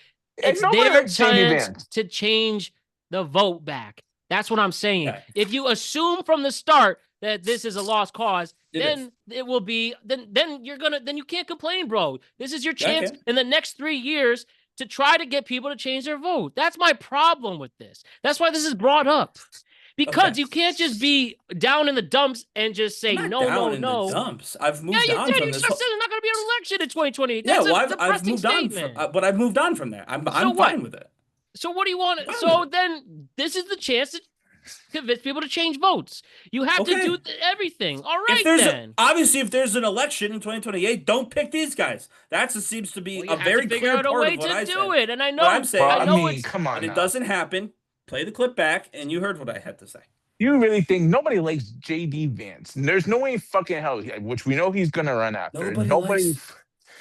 it's
nobody
their
likes JD
chance
Vance.
to change the vote back. That's what I'm saying.
Okay.
If you assume from the start that this is a lost cause,
It
then it will be then you can't complain, bro. This is your
Yeah, I
chance
can.
in the next 3 years to try to get people to change their vote. That's my problem with this. That's why this is brought up. Because
Okay.
you can't just be down in the dumps and just say
I'm
no,
not down
no,
in
no.
the dumps. I've moved
Yeah, you
on
did.
from
You
this.
just said there's not going to be an election in 2028.
Yeah,
That's
well,
a
I've
depressing
moved on,
statement.
but I've moved on from there. I'm
So what?
fine with it.
So what do you want?
Fine
So
with it.
then this is the chance to convince people to change votes. You have to
Okay.
do everything. All right,
If there's
then.
obviously if there's an election in 2028, don't pick these guys. That seems to be
Well, you
a
have
very
to figure
clear
out a
part
way
of what
to
I
do
said.
it. And I know,
I'm saying-
Well,
I
I
know
mean,
it's
come on
And it
now.
doesn't happen. Play the clip back, and you heard what I had to say.
You really think nobody likes J.D. Vance? And there's no way in fucking hell, which we know he's gonna run after.
Nobody likes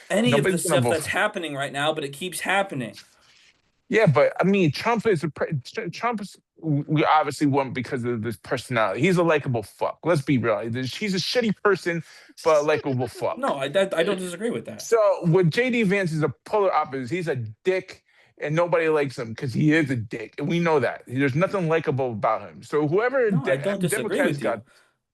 any of the
nobody's gonna
stuff
vote
that's
for-
happening right now, but it keeps happening.
Yeah, but I mean, Trump is we obviously won because of this personality. He's a likable fuck. Let's be real. He's a shitty person, but a likable fuck.
No, I don't disagree with that.
So with J.D. Vance is a polar opposite. He's a dick, and nobody likes him because he is a dick, and we know that. There's nothing likable about him. So whoever
No, I don't disagree with you.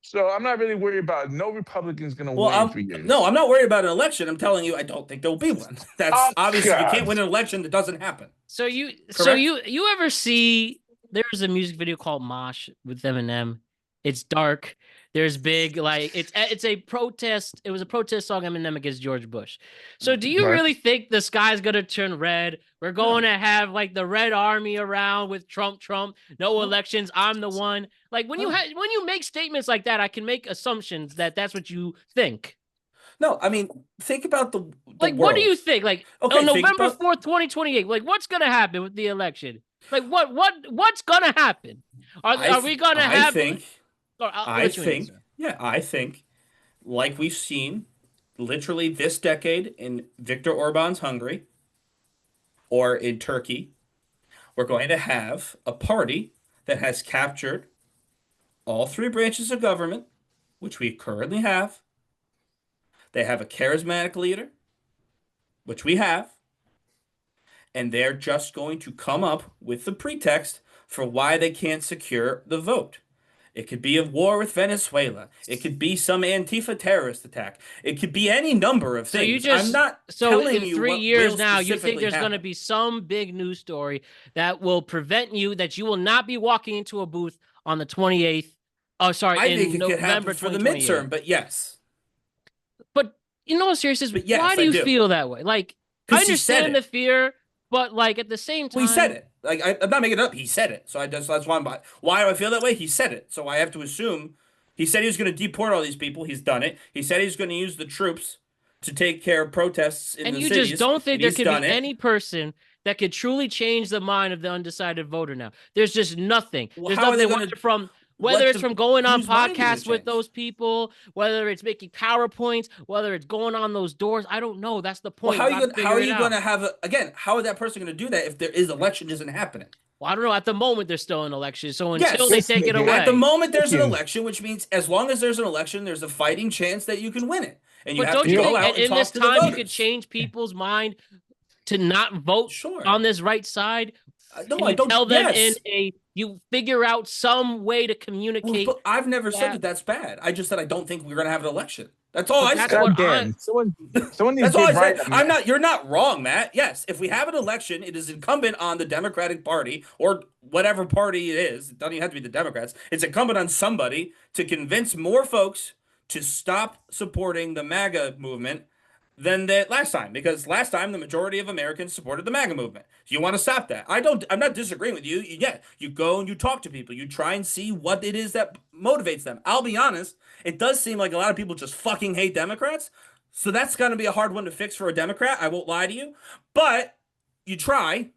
So I'm not really worried about it. No Republican's going to
Well,
win in 3 years.
no, I'm not worried about an election. I'm telling you, I don't think there'll be one. That's obviously you can't win an election that doesn't happen.
So you
Correct?
you ever see there's a music video called Mosh with Eminem. It's dark. There's big it's a protest. It was a protest song Eminem against George Bush. So do you
Right.
really think the sky's gonna turn red? We're going to have like the Red Army around with Trump, no elections. I'm the one. Like when you make statements like that, I can make assumptions that that's what you think.
No, I mean, think about the
Like, what do you think? Like
Okay,
on
think
November
about-
4th, 2028, like what's gonna happen with the election? Like what's gonna happen? Are we gonna have?
I think, like we've seen, literally this decade in Viktor Orban's Hungary, or in Turkey, we're going to have a party that has captured all three branches of government, which we currently have. They have a charismatic leader, which we have. And they're just going to come up with the pretext for why they can't secure the vote. It could be a war with Venezuela. It could be some Antifa terrorist attack. It could be any number of things. I'm not telling
in
you
3
what
years
will
now, you think
specifically
there's going to
happen.
be some big news story that will prevent you, that you will not be walking into a booth on the 28th. Oh, sorry,
I think
in
it could happen
November
for the
2028.
midterm, but yes.
But in all seriousness,
But yes,
why do
I
you
do.
feel that way? Like, I
'Cause he said
understand
it.
the fear, but like at the same time,
Well, he said it. Like I'm not making it up. He said it. So that's why I'm. Why do I feel that way? He said it. So I have to assume he said he was going to deport all these people. He's done it. He said he's going to use the troops to take care of protests in
and
the
you
cities.
just don't think
and
there
he's
could
done
be
it.
any person that could truly change the mind of the undecided voter now. There's just nothing.
Well,
There's
how are they
nothing whether it's from going on
whose mind are they gonna
podcasts with
change?
those people, whether it's making PowerPoints, whether it's going on those doors. I don't know. That's the
Well,
point.
how are
You
you
gotta
going? How are
figure
you
it
going to
out.
have how is that person going to do that if there is election isn't happening?
Well, I don't know. At the moment, there's still an election. So
Yes.
until they take it
At
away.
At the moment, there's an
Listen.
election, which means as long as there's an election, there's a fighting chance that you can win it, and you
But
have
don't
to
you
go
think
out and
in
talk
this
to the
time you
voters.
could change people's mind to not vote
Sure.
on this right side?
No,
Can
I
you
don't.
tell them
yes.
you figure out some way to
Well,
communicate?
but I've never said
that.
that that's bad. I just said I don't think we're going to have an election. That's all
But
I
that's
said.
what
God damn. Someone needs
That's
to
all I
get right.
said. I'm not. You're not wrong, Matt. Yes, if we have an election, it is incumbent on the Democratic Party or whatever party it is. It doesn't even have to be the Democrats. It's incumbent on somebody to convince more folks to stop supporting the MAGA movement than that last time, because last time the majority of Americans supported the MAGA movement. So you want to stop that. I'm not disagreeing with you. You go and you talk to people. You try and see what it is that motivates them. I'll be honest, it does seem like a lot of people just fucking hate Democrats. So that's going to be a hard one to fix for a Democrat. I won't lie to you. But you try,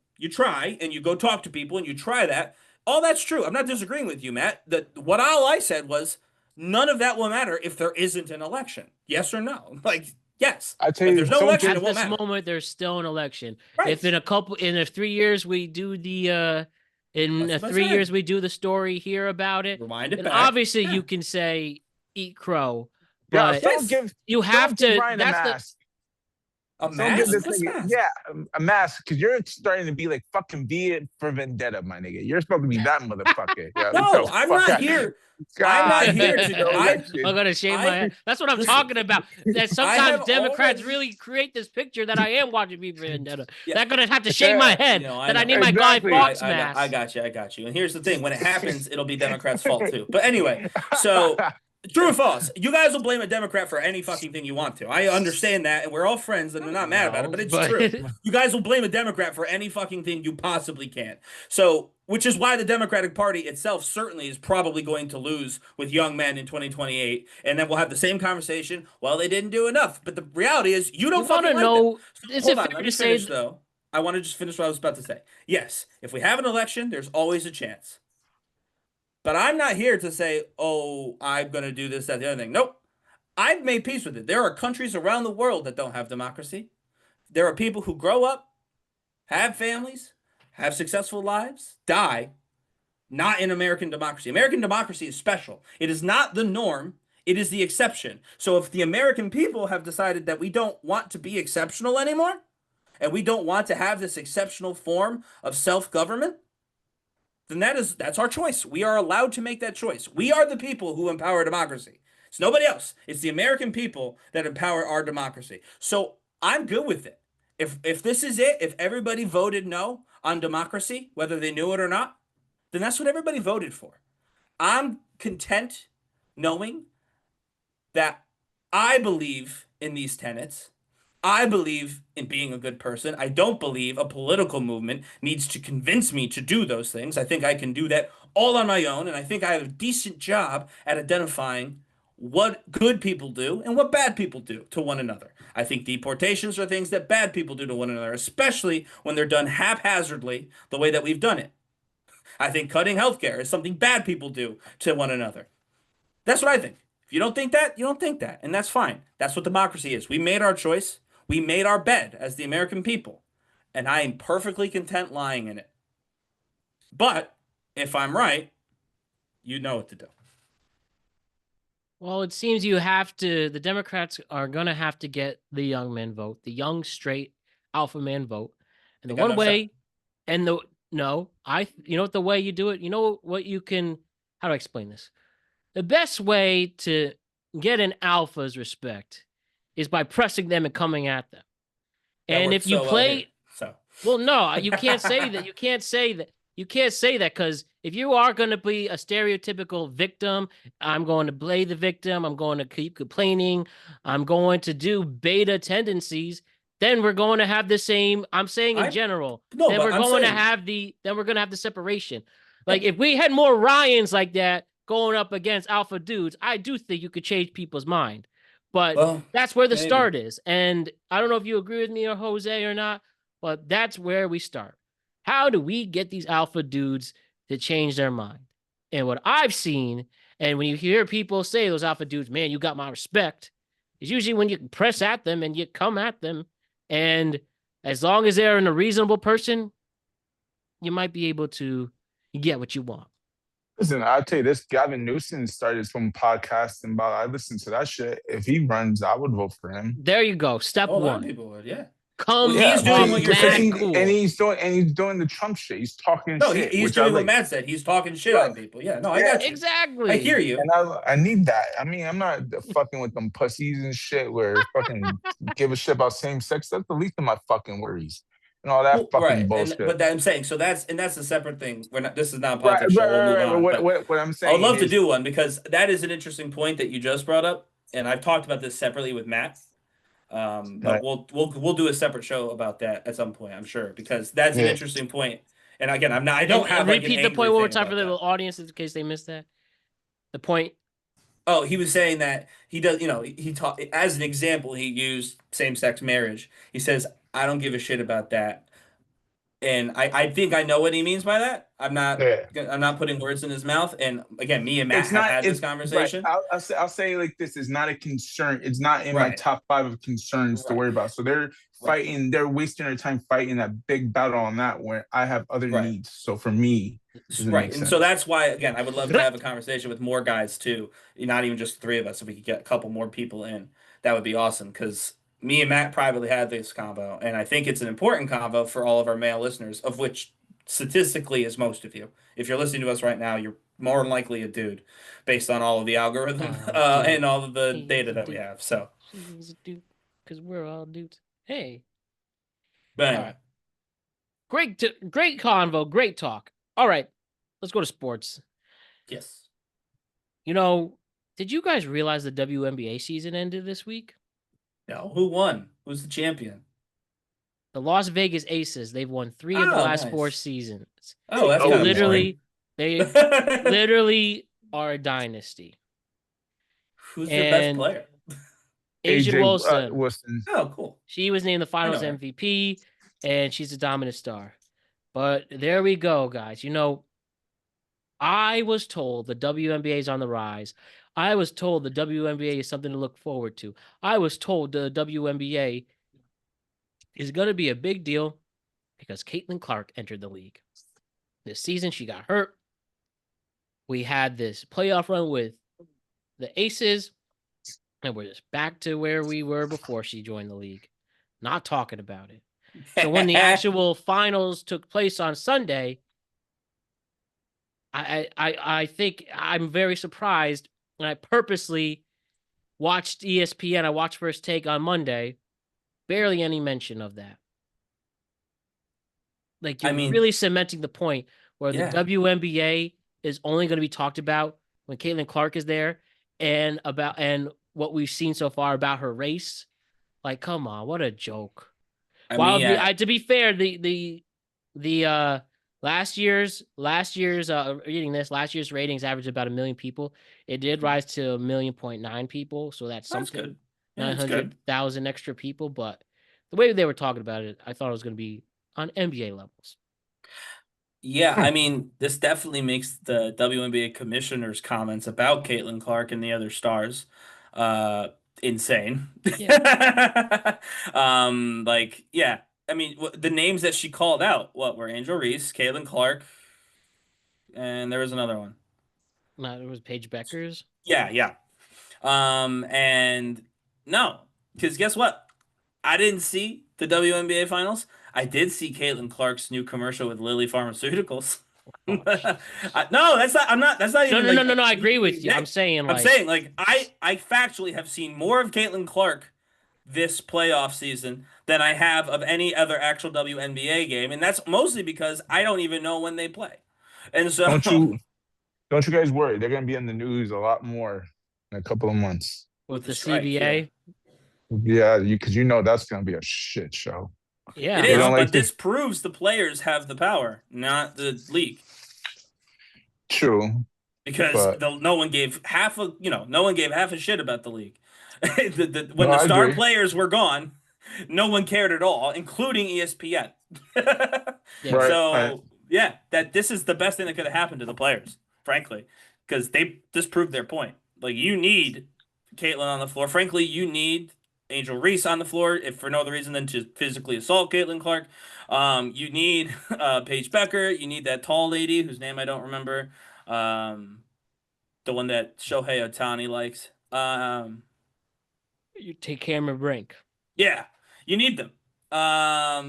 and you go talk to people and you try that. All that's true. I'm not disagreeing with you, Matt. What all I said was none of that will matter if there isn't an election. Yes or no? Like, yes.
I tell
If
you,
there's no
so
election,
At
it won't
this
matter.
moment, there's still an election.
Right.
If in 3 years we do the in
That's what I
3
said.
years we do the story here about it,
Rewind it
and
back.
obviously
Yeah.
you can say eat crow,
Yeah,
but
don't give.
you have
don't give
to.
Ryan a
That's the
mask.
A
Don't
mask?
give this
What's
nigga,
mask?
yeah, a mask, because you're starting to be like fucking V for Vendetta, my nigga. You're supposed to be that motherfucker. Yeah,
No, I'm not here. I'm not here to.
I'm gonna shave my head. That's what I'm
listen,
talking about. That
have
sometimes Democrats
already-
really create this picture that I am watching V for Vendetta.
Yeah.
They're gonna have to shave my head.
You know, I
that I
know.
need my
Exactly.
Guy Fawkes
I
mask.
got you. And here's the thing: when it happens, it'll be Democrats' fault too. But anyway, so true or false? You guys will blame a Democrat for any fucking thing you want to. I understand that, and we're all friends, and I'm not mad about it. But it's true. You guys will blame a Democrat for any fucking thing you possibly can. So, which is why the Democratic Party itself certainly is probably going to lose with young men in 2028, and then we'll have the same conversation. Well, they didn't do enough, but the reality is you don't
You want
fucking
to
like them.
know? Is
Hold
it
on,
fair
let
to
me
say?
finish though. I want to just finish what I was about to say. Yes, if we have an election, there's always a chance. But I'm not here to say, oh, I'm going to do this, that, the other thing. Nope. I've made peace with it. There are countries around the world that don't have democracy. There are people who grow up, have families, have successful lives, die, not in American democracy. American democracy is special. It is not the norm. It is the exception. So if the American people have decided that we don't want to be exceptional anymore, and we don't want to have this exceptional form of self-government, then that's our choice. We are allowed to make that choice. We are the people who empower democracy. It's nobody else. It's the American people that empower our democracy. So I'm good with it. If this is it, if everybody voted no on democracy, whether they knew it or not, then that's what everybody voted for. I'm content knowing that I believe in these tenets. I believe in being a good person. I don't believe a political movement needs to convince me to do those things. I think I can do that all on my own, and I think I have a decent job at identifying what good people do and what bad people do to one another. I think deportations are things that bad people do to one another, especially when they're done haphazardly the way that we've done it. I think cutting healthcare is something bad people do to one another. That's what I think. If you don't think that, you don't think that, and that's fine. That's what democracy is. We made our choice. We made our bed as the American people, and I am perfectly content lying in it. But if I'm right, you know what to do.
Well, it seems you have to, the Democrats are going to have to get the young men vote, the young, straight alpha man vote. And the
They got
one
no
way,
shot.
and the, no, you know what the way you do it? You know what you can, how do I explain this? The best way to get an alpha's respect is by pressing them and coming at them.
That
And
worked
if you
so well
play,
here, so
well, no, you can't say that. You can't say that. You can't say that because if you are going to be a stereotypical victim, I'm going to blame the victim. I'm going to keep complaining. I'm going to do beta tendencies. Then we're going to have the same. I'm saying in general.
no,
Then
but
we're
I'm
going to
saying
have the. Then we're going to have the separation. Like if we had more Ryans like that going up against alpha dudes, I do think you could change people's mind. But
well,
that's where the
maybe.
start is. And I don't know if you agree with me or Jose or not, but that's where we start. How do we get these alpha dudes to change their mind? And what I've seen, and when you hear people say those alpha dudes, man, you got my respect, is usually when you press at them and you come at them. And as long as they're a reasonable person, you might be able to get what you want.
Listen, I'll tell you this. Gavin Newsom started some podcasting about. I listened to that shit. If he runs, I would vote for him.
There you go. Step
a lot of
one.
people would, yeah.
Come
Well, he's doing what you're
mad
saying.
cool.
And he's doing the Trump shit. He's talking
No,
shit.
he's
which
doing
I
what
like.
Matt said. He's talking shit
Right.
on people. Yeah, no, I got you.
Exactly.
I hear you.
And I need that. I mean, I'm not fucking with them pussies and shit where fucking give a shit about same sex. That's the least of my fucking worries. And all that fucking
Right,
bullshit.
but that I'm saying, so that's a separate thing. We're not. This is not a politics show. We'll move on.
What I'm saying,
I would love to do one because that is an interesting point that you just brought up, and I've talked about this separately with Matt. But
right.
we'll do a separate show about that at some point, I'm sure, because that's an
Yeah.
interesting point. And again, I don't have like
repeat
an
the
angry
point one more
thing
time for
about
the
that.
audience in case they missed that. The point.
Oh, he was saying that he does, he taught as an example, he used same-sex marriage. He says, I don't give a shit about that. And I think I know what he means by that. I'm not putting words in his mouth. And again, me and Matt have had this conversation.
Right. I'll say like this is not a concern. It's not in my
Right.
top 5 of concerns to worry about. So they're fighting. They're wasting their time fighting that big battle on that where I have other needs. So for me,
right. And so that's why, again, I would love to have a conversation with more guys too. Not even just 3 of us. If we could get a couple more people in, that would be awesome. Because me and Matt privately had this convo, and I think it's an important convo for all of our male listeners, of which statistically is most of you. If you're listening to us right now, you're more than likely a dude, based on all of the algorithm and all of the data that we have. So
he's a dude because we're all dudes. Hey,
but anyway.
Great convo, great talk. All right, let's go to sports.
Yes.
Did you guys realize the WNBA season ended this week?
No. Who won? Who's the champion?
The Las Vegas Aces. They've won 3 of the last 4 seasons.
Oh, that's
they literally are a dynasty.
Who's their best player?
A'ja Wilson.
Wilson.
Oh, cool.
She was named the Finals MVP. and she's a dominant star. But there we go, guys. You know, I was told the WNBA is on the rise. I was told the WNBA is something to look forward to. I was told the WNBA is going to be a big deal because Caitlin Clark entered the league. This season, she got hurt. We had this playoff run with the Aces, and we're just back to where we were before she joined the league. Not talking about it. So when the actual finals took place on Sunday, I think I'm very surprised, and I purposely watched ESPN. I watched First Take on Monday. Barely any mention of that. Like, you're really cementing the point where the WNBA is only going to be talked about when Caitlin Clark is there, and what we've seen so far about her race. Like, come on, what a joke. To be fair, the last year's ratings averaged about 1 million people. It did rise to 1.9 million people, so that's something.
Good.
900,000 extra people, but the way they were talking about it, I thought it was going to be on NBA levels.
Yeah, I mean, this definitely makes the WNBA commissioner's comments about Caitlin Clark and the other stars insane.
Yeah.
I mean, the names that she called out, were Angel Reese, Caitlin Clark, and there was another one.
No, it was Paige Beckers.
Yeah. And no, because guess what? I didn't see the WNBA finals. I did see Caitlin Clark's new commercial with Lilly Pharmaceuticals.
Oh,
no, that's not. I'm not. That's not even.
No. I agree with you. I'm saying
I factually have seen more of Caitlin Clark this playoff season than I have of any other actual WNBA game, and that's mostly because I don't even know when they play. And so,
don't you guys worry? They're gonna be in the news a lot more in a couple of months
with the CBA.
Yeah, because that's gonna be a shit show.
Yeah, it is. But this proves the players have the power, not the league.
True,
because no one gave half a shit about the league. When the star players were gone, no one cared at all, including ESPN. That this is the best thing that could have happened to the players, frankly, because they just proved their point. Like, you need Caitlin on the floor. Frankly, you need Angel Reese on the floor, if for no other reason than to physically assault Caitlin Clark. You need Paige Becker. You need that tall lady whose name I don't remember. The one that Shohei Ohtani likes.
You take Cameron Brink.
Yeah, you need them.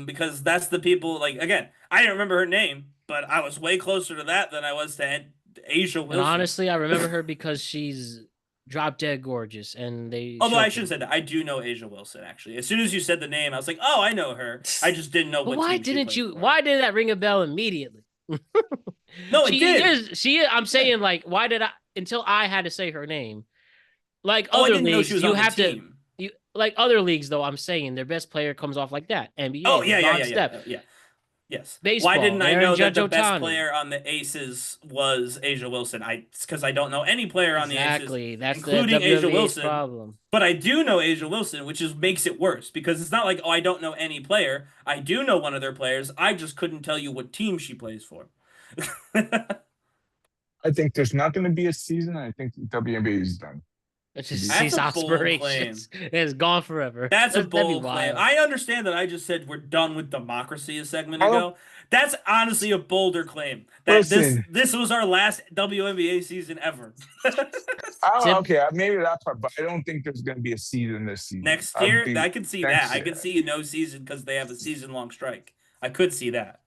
Because that's the people. Like, again, I didn't remember her name, but I was way closer to that than I was to Asia Wilson.
And honestly, I remember her because she's drop dead gorgeous, and they.
Although I should have said that, I do know Asia Wilson. Actually, as soon as you said the name, I was like, "Oh, I know her." I just didn't know.
Why didn't you? Why did that ring a bell immediately?
No, it did.
I'm saying, like, why did I? Until I had to say her name. Like other leagues, you have to. Like other leagues, though, I'm saying their best player comes off like that. NBA.
Oh yeah. Yes.
Baseball,
why didn't I know that the best
Ohtani.
player on the Aces was Asia Wilson? Because I don't know any player on the Aces,
that's
including
the
Asia Wilson.
Problem.
But I do know Asia Wilson, which makes it worse because it's not like, I don't know any player. I do know one of their players. I just couldn't tell you what team she plays for.
I think there's not going to be a season. I think WNBA is done.
It's just cease operations. It's gone forever.
That's a bold claim. I understand that I just said we're done with democracy a segment ago. That's honestly a bolder claim. That this was our last WNBA season ever.
Okay, maybe that part, but I don't think there's going to be a season this season.
Next year, I could see that. I could see no season because they have a season-long strike. I could see that.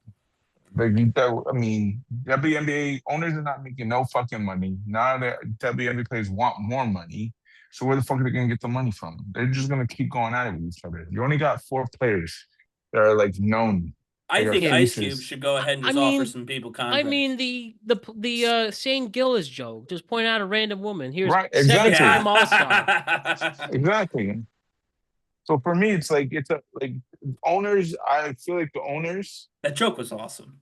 Like, I mean, WNBA owners are not making no fucking money. Now the WNBA players want more money. So where the fuck are they going to get the money from? They're just going to keep going at it with each other. You only got 4 players that are, like, known.
I think Ice Cube should go ahead and just offer some people contracts.
I mean, the Shane Gillis joke. Just point out a random woman. Here's
exactly.
7-time All-Star.
Exactly. So for me, it's like owners. I feel like the owners.
That joke was awesome.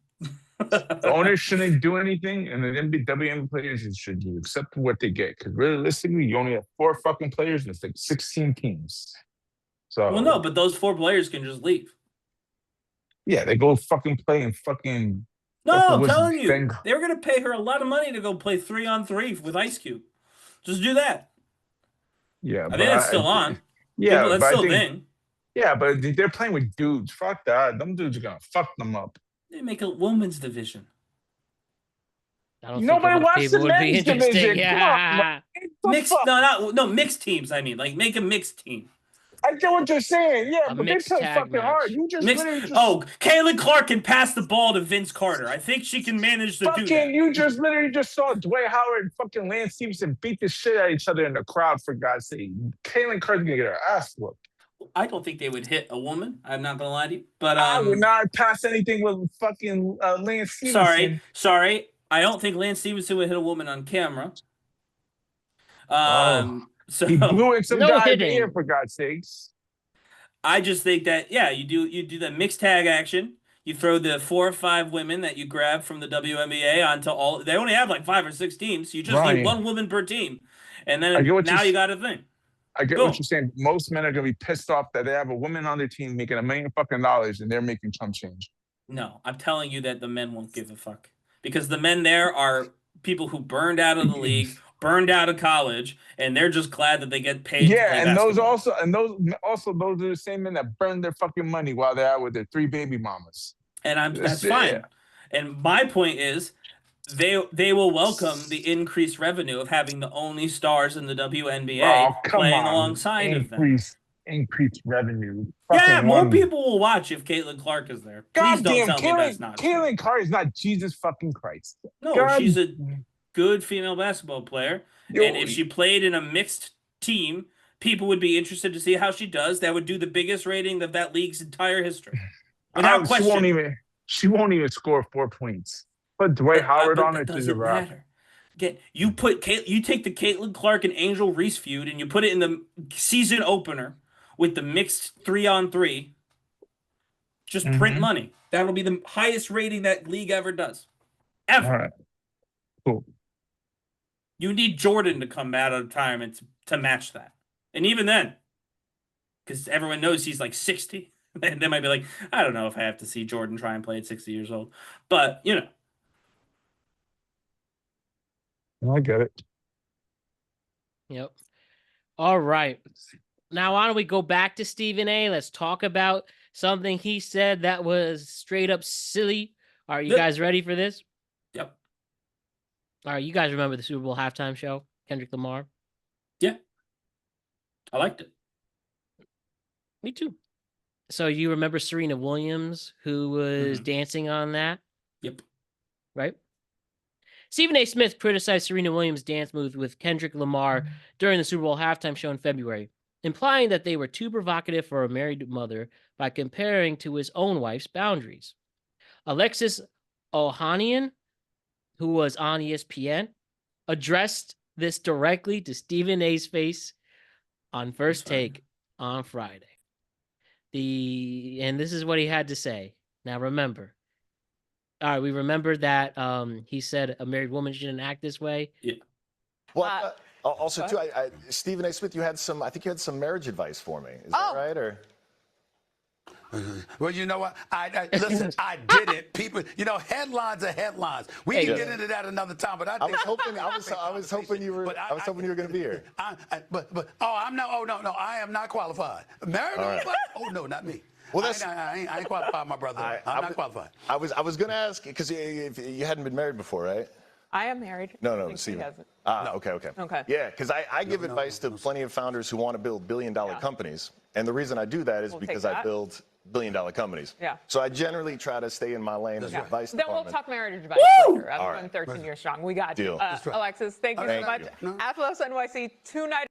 The owners shouldn't do anything, and the WNBA players should do, except for what they get. Because realistically, you only have 4 fucking players, and it's like 16 teams. So
no, but those 4 players can just leave.
Yeah, they go fucking play and fucking.
No,
fucking
I'm
was
telling you,
thing.
they were gonna pay her a lot of money to go play 3-on-3 with Ice Cube. Just do that.
Yeah,
I
but
think that's still on.
yeah,
That's
but I
still a
think
thing.
yeah, but they're playing with dudes. Fuck that. Them dudes are gonna fuck them up.
They make a women's division.
I don't think a
Nobody
lot of
watched
people
the
would be
men's
interested.
division. Come on,
Yeah.
man. The
Mixed,
fuck?
no, mixed teams. I mean, like make a mixed team.
I get what you're saying. Yeah,
A
but they
mixed
play
tag
fucking hard.
match.
You just
Mixed.
literally just
Oh, Caitlin Clark can pass the ball to Vince Carter. I think she can manage to do
fucking.
that.
You just literally just saw Dwight Howard and fucking Lance Stevenson beat the shit out of each other in the crowd. For God's sake, Caitlin Clark's gonna get her ass whooped.
I don't think they would hit a woman. I'm not gonna lie to you, but
I would not pass anything with fucking Lance Stevenson.
sorry. I don't think Lance Stevenson would hit a woman on camera. So
He blew in some
No
guy's
hitting.
ear, for God's sakes.
I just think that you do the mixed tag action. You throw the 4 or 5 women that you grab from the WNBA onto all. They only have like 5 or 6 teams. So you just need one woman per team, and then now you got a thing.
I get what you're saying. Most men are gonna be pissed off that they have a woman on their team making $1 million fucking and they're making chump change.
No, I'm telling you that the men won't give a fuck because the men there are people who burned out of the league, burned out of college, and they're just glad that they get paid.
Yeah,
to play
and
basketball.
those are the same men that burn their fucking money while they're out with their 3 baby mamas.
And that's fine.
Yeah.
And my point is, they will welcome the increased revenue of having the only stars in the WNBA playing alongside of them.
Increased revenue.
Yeah, more people will watch if Caitlin Clark is there. Please don't tell me that's not true.
Caitlin Clark is not Jesus fucking Christ.
No, she's a good female basketball player. And if she played in a mixed team, people would be interested to see how she does. That would do the biggest rating of that league's entire history. Without question.
She won't even score 4 points. Put Dwight Howard on it to the wrap.
Again, you take the Caitlin Clark and Angel Reese feud and you put it in the season opener with the mixed 3-on-3. Just print money. That'll be the highest rating that league ever does. Ever.
All right. Cool.
You need Jordan to come out of retirement to match that. And even then, because everyone knows he's like 60. They might be like, I don't know if I have to see Jordan try and play at 60 years old. But, you know.
I get it.
Yep. All right. Now, why don't we go back to Stephen A? Let's talk about something he said that was straight up silly. Are you guys ready for this?
Yep.
All right. You guys remember the Super Bowl halftime show? Kendrick Lamar?
Yeah. I liked it.
Me too. So you remember Serena Williams, who was dancing on that?
Yep.
Right? Stephen A. Smith criticized Serena Williams' dance move with Kendrick Lamar during the Super Bowl halftime show in February, implying that they were too provocative for a married mother by comparing to his own wife's boundaries. Alexis Ohanian, who was on ESPN, addressed this directly to Stephen A.'s face on First Take on Friday. And this is what he had to say. Now remember. All right, we remember that he said a married woman shouldn't act this way.
Yeah.
Well, also too, Stephen A. Smith, I think you had some marriage advice for me. Is that right? Or
well, you know what? Listen, I did it. People, headlines are headlines. We can get into that another time. But I was hoping you were going to be here. I'm not. Oh no, I am not qualified. Married? Right. Oh no, not me. Well, I ain't qualified, my brother. I'm not qualified.
I was going to ask because you hadn't been married before, right?
I am married.
No, Stephen. Okay. Yeah, because I give advice to plenty of founders who want to build billion-dollar companies, and the reason I do that is because I build billion-dollar companies. Yeah. So I generally try to stay in my lane as advice.
Then we'll talk marriage advice later. I'm going 13 years strong. We got you. Alexis, thank you so much. Athlos NYC 2 nights.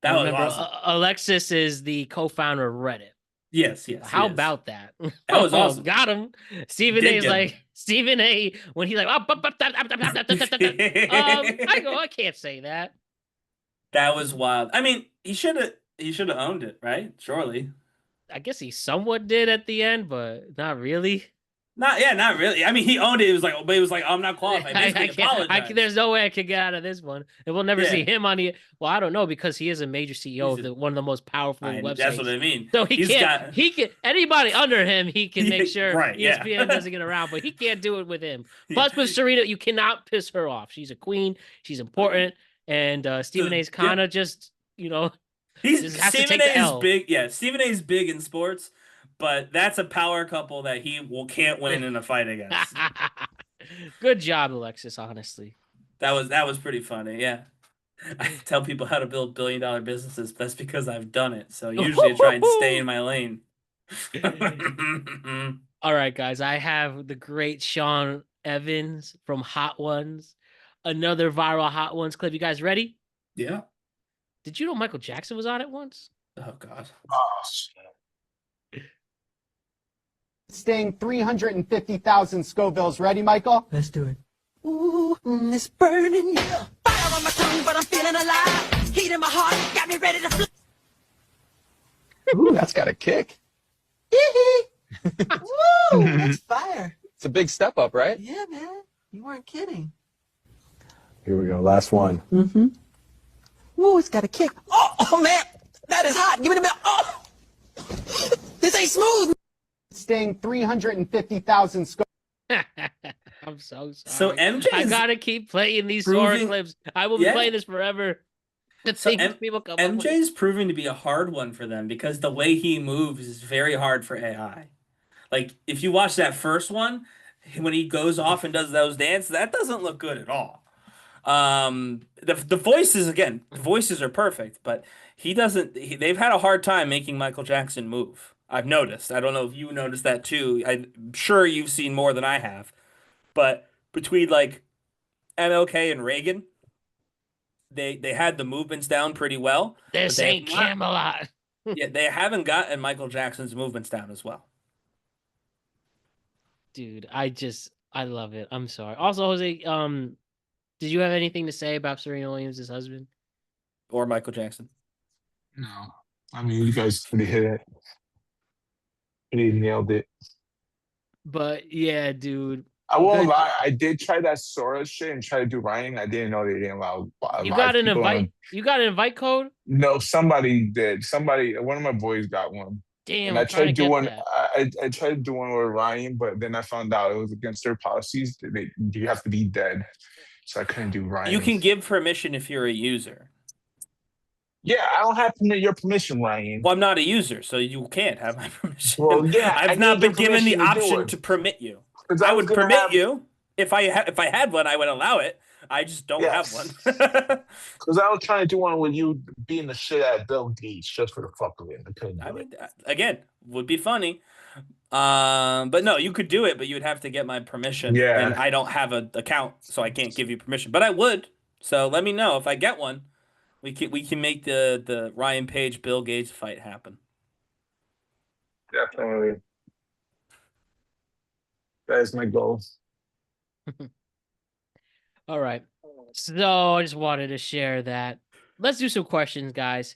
That was awesome.
Alexis is the co-founder of Reddit.
Yes.
How about that?
That was awesome.
Got him. Stephen A. is like, Stephen A. when he's like, I can't say that.
That was wild. I mean, he should have owned it, right? Surely.
I guess he somewhat did at the end, but not really.
Not really. I mean, he owned it. But he was like, I'm not qualified. Basically, apologized.
There's no way I could get out of this one. And we'll never see him on the. Well, I don't know because he is a major CEO of one of the most powerful websites.
That's what I mean.
So he can anybody under him. He can make sure ESPN doesn't get around, but he can't do it with him. Plus, with Serena, you cannot piss her off. She's a queen. She's important, and Stephen A's kind of just Stephen
A is big. Yeah, Stephen A is big in sports. But that's a power couple that he can't win in a fight against.
Good job, Alexis, honestly.
That was pretty funny, yeah. I tell people how to build billion-dollar businesses. That's because I've done it. So usually I try and stay in my lane.
All right, guys. I have the great Sean Evans from Hot Ones. Another viral Hot Ones clip. You guys ready?
Yeah.
Did you know Michael Jackson was on it once?
Oh, God.
Oh, shit.
Staying 350,000 Scovilles. Ready, Michael?
Let's do it.
Ooh, it's burning. Fire on my tongue, but I'm feeling alive. Heat in my heart, got me ready to fly.
Ooh, that's got a kick.
Woo, that's fire.
It's a big step up, right?
Yeah, man. You weren't kidding.
Here we go. Last one.
Mm-hmm. Woo, it's got a kick. Oh, man. That is hot. Give me the bell. Oh, this ain't smooth.
Staying 350,000 Scovilles.
I'm so sorry.
So
I gotta keep playing these Sora clips. I will be playing this forever. People come
MJ's proving to be a hard one for them because the way he moves is very hard for AI. Like if you watch that first one, when he goes off and does those dances, that doesn't look good at all. The voices are perfect, but he doesn't. They've had a hard time making Michael Jackson move. I've noticed. I don't know if you noticed that too. I'm sure you've seen more than I have. But between like MLK and Reagan, they had the movements down pretty well.
This ain't Camelot.
Yeah, they haven't gotten Michael Jackson's movements down as well.
Dude, I love it. I'm sorry. Also, Jose, did you have anything to say about Serena Williams' husband?
Or Michael Jackson?
No. I mean, you guys pretty hit it. He nailed it.
But yeah, dude.
I won't lie. I did try that Sora shit and try to do writing. I didn't know they didn't allow.
You got an invite. You got an invite code?
No, somebody did. One of my boys got one.
Damn.
And I tried to do one. I tried to do one with Ryan, but then I found out it was against their policies. You have to be dead, so I couldn't do Ryan.
You can give permission if you're a user.
Yeah, I don't have your permission, Ryan.
Well, I'm not a user, so you can't have my permission.
Well, yeah,
I've not been given the option to permit you. I would permit you if I had one. I would allow it. I just don't have one.
Because I was trying to do one with you being the shit at Bill Gates just for the fuck of it. I
mean, again, would be funny. But no, you could do it, but you would have to get my permission.
Yeah.
And I don't have an account, so I can't give you permission. But I would. So let me know if I get one. We can make the Ryan Page Bill Gates fight happen.
Definitely. That is my goal.
All right. So I just wanted to share that. Let's do some questions, guys.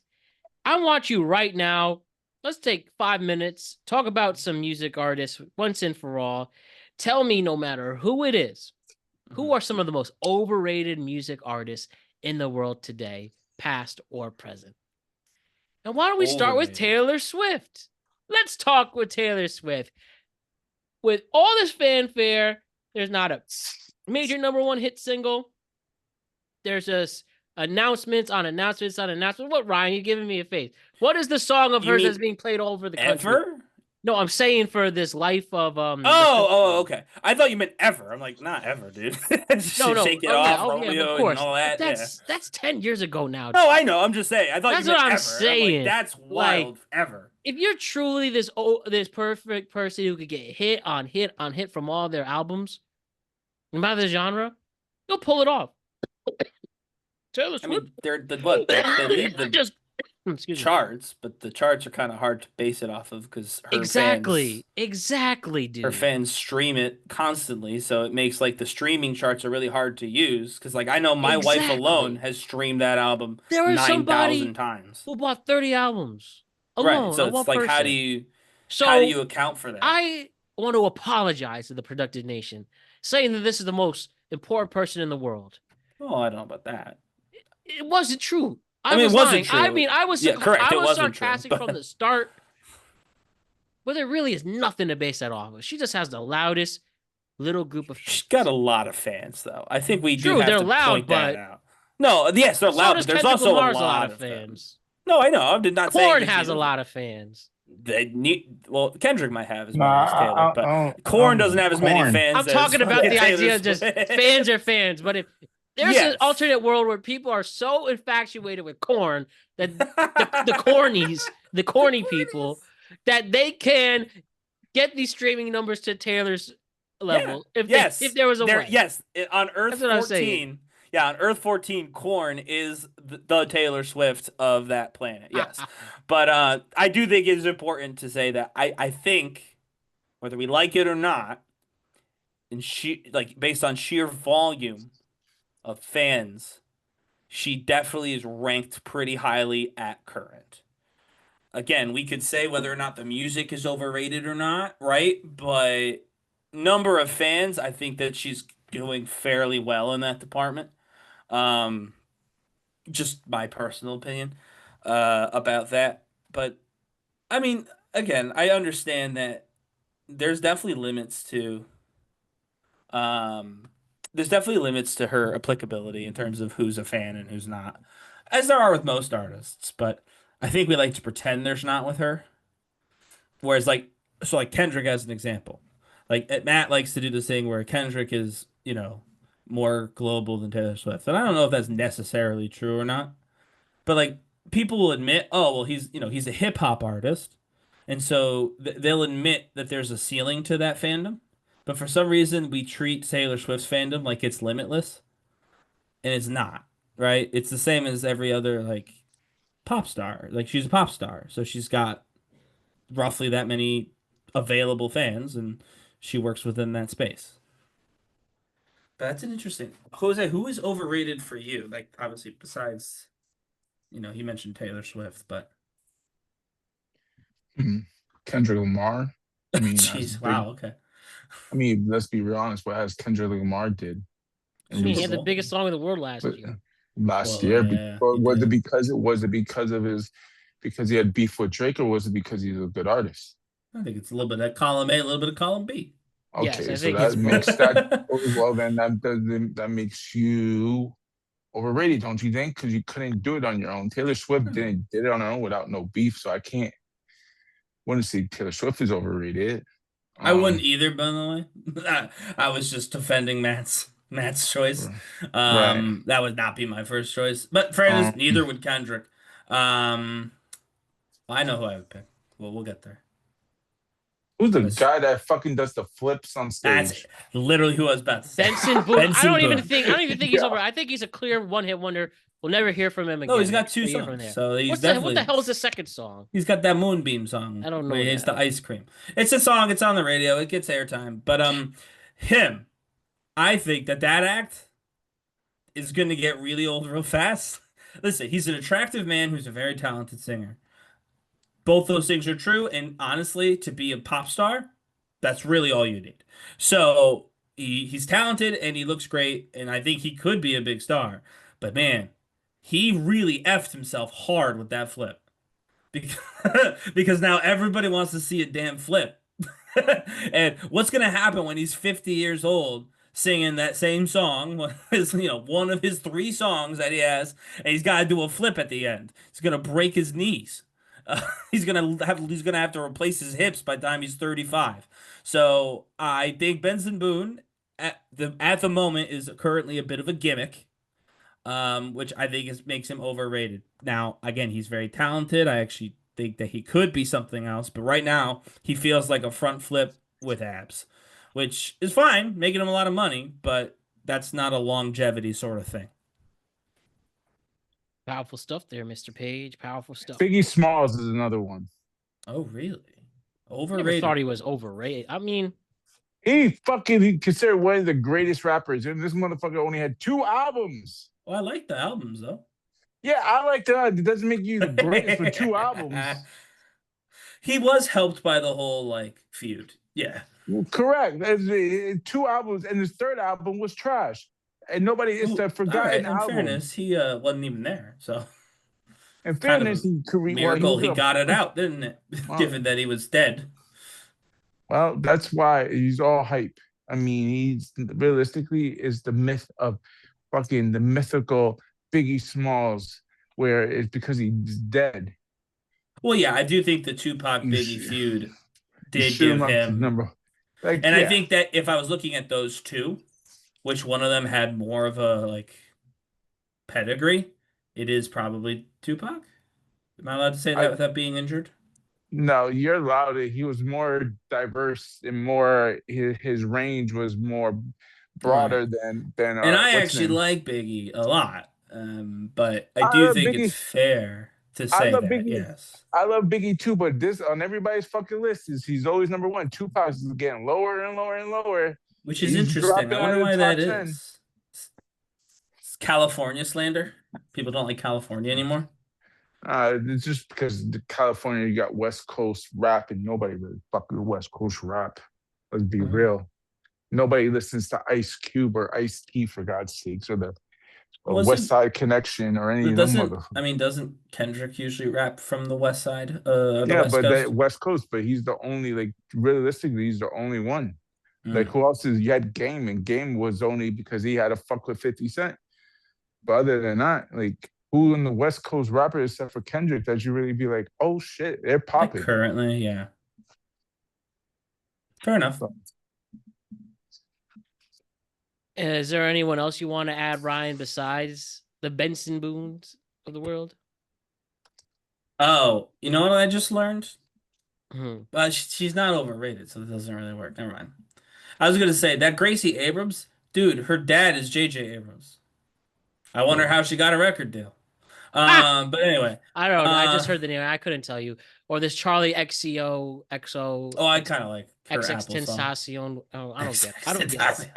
I want you right now. Let's take 5 minutes, talk about some music artists once and for all. Tell me, no matter who it is, who are some of the most overrated music artists in the world today, past or present? And why don't we start with Taylor Swift? Let's talk with Taylor Swift. With all this fanfare, there's not a major #1 hit single. There's just announcements on announcements on announcements. What, Ryan? You're giving me a face. What is the song of hers that's being played all over the country?
Ever?
No, I'm saying for this life of
okay. I thought you meant ever. I'm like, not ever, dude.
No.
Shake It Off, Romeo, and all that.
That's 10 years ago now.
No, I know. I'm just saying. I thought
that's
you meant
what I'm
ever.
saying.
Like, that's wild. Ever.
If you're truly this perfect person who could get hit on hit on hit from all their albums, no matter the genre, you'll pull it off. Taylor Swift.
I mean, they lead the charts, but the charts are kind of hard to base it off of because
exactly, dude.
Her fans stream it constantly, so it makes like the streaming charts are really hard to use. Because like I know my wife alone has streamed that album 9,000 times.
Who bought 30 albums alone?
Right, so it's like how do you account for that?
I want to apologize to the productive nation, saying that this is the most important person in the world.
Oh, I don't know about that.
It wasn't true.
I mean,
was
it wasn't
lying.
true.
I mean, I was
correct.
I
It
was
wasn't
sarcastic
true,
from the start. But there really is nothing to base that off of. She just has the loudest little group of fans.
She's got a lot of fans, though. I think we do
True,
have
they're
to
loud,
point
but
that out. No, yes, they're loud, but there's also
Lamar's
a lot
of fans.
No, I know. I did not say
Korn has a lot of fans.
Kendrick might have as many as Taylor, but Korn doesn't have as many fans.
I'm talking about the idea of just fans are fans, but if there's an alternate world where people are so infatuated with Korn that the corny people, that they can get these streaming numbers to Taylor's level. If there was a way.
Yes, on Earth 14. Yeah, on Earth 14, Korn is the Taylor Swift of that planet. Yes. But I do think it is important to say that I think, whether we like it or not, based on sheer volume of fans, she definitely is ranked pretty highly at current. Again, we could say whether or not the music is overrated or not, right? But number of fans, I think that she's doing fairly well in that department. Just my personal opinion about that. But I mean, again, I understand that there's definitely limits to her applicability in terms of who's a fan and who's not, as there are with most artists. But I think we like to pretend there's not with her. Whereas like Kendrick as an example, like Matt likes to do this thing where Kendrick is, more global than Taylor Swift. And I don't know if that's necessarily true or not, but like people will admit, oh, well, he's a hip hop artist. And so they'll admit that there's a ceiling to that fandom. But for some reason, we treat Taylor Swift's fandom like it's limitless, and it's not, right? It's the same as every other like pop star. Like, she's a pop star, so she's got roughly that many available fans, and she works within that space. That's an interesting. Jose, who is overrated for you? Like, obviously, besides, he mentioned Taylor Swift, but
Kendrick Lamar. I mean,
jeez, wow, okay.
I mean, let's be real honest. What has Kendrick Lamar did?
He had the biggest song in the world last year.
Yeah, was it because he had beef with Drake, or was it because he's a good artist?
I think it's a little bit of column A, a little bit of column B.
Okay, yes, so that makes that well. Then that makes you overrated, don't you think? Because you couldn't do it on your own. Taylor Swift did it on her own without no beef, so I wouldn't say Taylor Swift is overrated.
I wouldn't either, by the way. I was just defending Matt's choice. Right. That would not be my first choice. But fairness, neither would Kendrick. I know who I would pick. Well, we'll get there.
Who's the guy that fucking does the flips on stage?
That's literally who I was about to say.
Benson Boone. I don't even think he's over. I think he's a clear one-hit wonder. We'll never hear from him again.
No, he's got 2 songs. So he's
what the hell is the second song?
He's got that Moonbeam song.
I don't know.
It's the ice cream. It's a song. It's on the radio. It gets airtime. But him, I think that act is going to get really old real fast. Listen, he's an attractive man who's a very talented singer. Both those things are true, and honestly, to be a pop star, that's really all you need. So he's talented and he looks great, and I think he could be a big star. But man, he really effed himself hard with that flip. Because now everybody wants to see a damn flip. And what's going to happen when he's 50 years old singing that same song, one of his 3 songs that he has, and he's got to do a flip at the end. He's going to break his knees. He's gonna have to replace his hips by the time he's 35. So I think Benson Boone at the moment is currently a bit of a gimmick, which I think makes him overrated. Now, again, he's very talented. I actually think that he could be something else, but right now he feels like a front flip with abs, which is fine, making him a lot of money, but that's not a longevity sort of thing.
Powerful stuff there, Mr. Page. Powerful stuff.
Biggie Smalls is another one.
Oh, really? Overrated?
I never thought he was overrated. I mean,
he considered one of the greatest rappers, and this motherfucker only had 2 albums.
Well, I like the albums, though.
Yeah, I like that. It doesn't make you the greatest for 2 albums.
He was helped by the whole, feud. Yeah.
Correct. There's 2 albums, and his 3rd album was trash. And nobody is the forgotten album.
In fairness, he wasn't even there, so.
In fairness,
miracle he got it out, didn't it? Well, given that he was dead.
Well, that's why he's all hype. I mean, he's realistically is the myth of fucking the mythical Biggie Smalls, where it's because he's dead.
Well, yeah, I do think the Tupac Biggie feud did give him
number.
Like, and I think that if I was looking at those two, which one of them had more of a like pedigree, it is probably Tupac. Am I allowed to say that without being injured?
No, you're allowed it. He was more diverse and more his range was more broader than.
And I actually like Biggie a lot, but I do think it's fair to say that.
Biggie,
yes,
I love Biggie too, but this on everybody's fucking list is he's always number 1. Tupac is getting lower and lower and lower,
which is interesting. I wonder why that is. It's California slander. People don't like California anymore.
It's just because the California, you got West Coast rap, and nobody really fucking West Coast rap. Let's be real. Nobody listens to Ice Cube or Ice T, for God's sakes, or the West Side Connection or any of them.
I mean, doesn't Kendrick usually rap from the West Side?
West Coast, but he's the only, like, realistically, he's the only one. Like, who else is, you had Game, and Game was only because he had to fuck with 50 Cent. But other than that, like, who in the West Coast rapper, except for Kendrick, that you really be like, oh shit, they're popping?
Like currently, yeah. Fair enough.
Is there anyone else you want to add, Ryan, besides the Benson Boons of the world?
Oh, you know what I just learned? She's not overrated, so it doesn't really work. Never mind. I was gonna say that Gracie Abrams, dude, her dad is J.J. Abrams. I wonder how she got a record deal. But anyway,
I don't know. I just heard the name. I couldn't tell you. Or this Charlie XCO XO.
Oh, I kind of like her
XX Tentacion. Oh, I don't get. I don't get.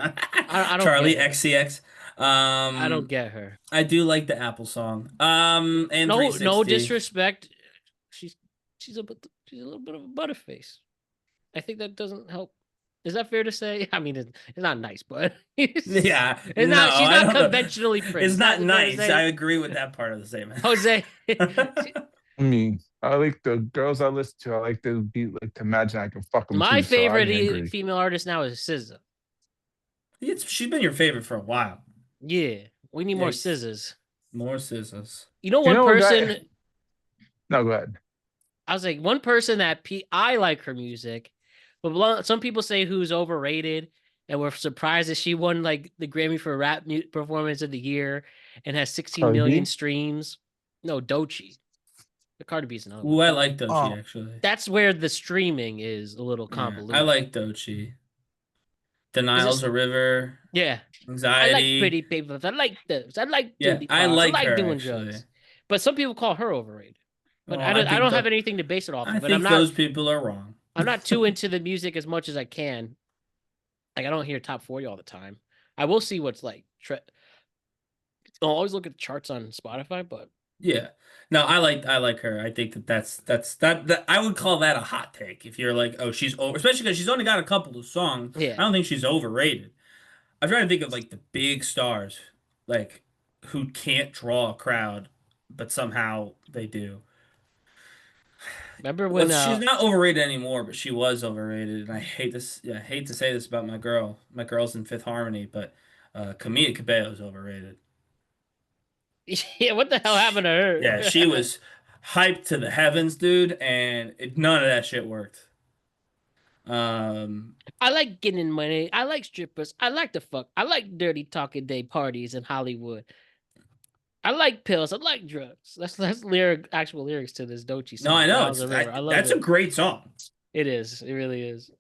I don't Charlie get XCX.
I don't get her.
I do like the Apple song. And
no disrespect. She's a little bit of a butterface. I think that doesn't help. Is that fair to say? I mean, it's not nice, but
yeah,
she's not conventionally pretty.
It's not nice. I agree with that part of the statement.
Jose.
I mean, I like the girls I listen to. I like to be like to imagine I can fuck them.
My favorite female artist now is SZA.
She's been your favorite for a while.
Yeah, we need more scissors.
More scissors.
You know, one person.
No, go ahead.
I was like, one person that I like her music. But some people say who's overrated, and we're surprised that she won like the Grammy for Rap Performance of the Year and has 16 million streams. No, Doechii. The Cardi B's another.
Ooh, I like Doechii actually.
That's where the streaming is a little convoluted.
I like Doechii. Denial's a River.
Yeah.
Anxiety.
I like pretty papers. I like those. I like
I like her,
doing
actually.
drugs. But some people call her overrated. But I don't have anything to base it off of.
I think those people are wrong.
I'm not too into the music as much as I can. Like, I don't hear top 40 all the time. I will see what's like. I'll always look at the charts on Spotify, but
yeah, no, I like her. I think that's I would call that a hot take. If you're like, oh, she's over, especially because she's only got a couple of songs.
Yeah,
I don't think she's overrated. I'm trying to think of like the big stars, like who can't draw a crowd, but somehow they do.
Remember when
she's not overrated anymore, but she was overrated, and I hate this. Yeah, I hate to say this about my girl. My girl's in Fifth Harmony, but Camila Cabello is overrated.
Yeah, what the hell happened to her?
Yeah, she was hyped to the heavens, dude, and none of that shit worked.
I like getting money. I like strippers. I like to fuck. I like dirty talking day parties in Hollywood. I like pills. I like drugs. That's actual lyrics to this Doechii song.
No, I know. That's a great song.
It is. It really is.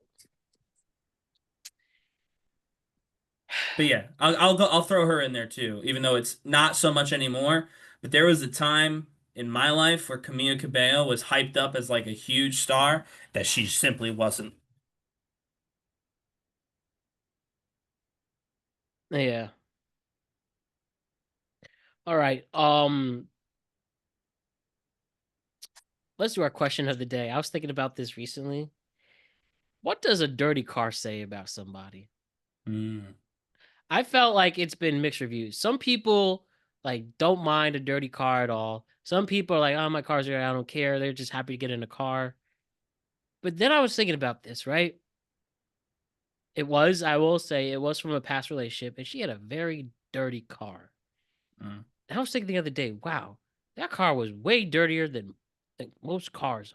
But yeah, I'll throw her in there too, even though it's not so much anymore. But there was a time in my life where Camila Cabello was hyped up as like a huge star that she simply wasn't.
Yeah. All right. Let's do our question of the day. I was thinking about this recently. What does a dirty car say about somebody?
Mm.
I felt like it's been mixed reviews. Some people like don't mind a dirty car at all. Some people are like, "Oh, my car's dirty. I don't care." They're just happy to get in a car. But then I was thinking about this, right? I will say, it was from a past relationship, and she had a very dirty car.
Mm.
And I was thinking the other day, wow, that car was way dirtier than most cars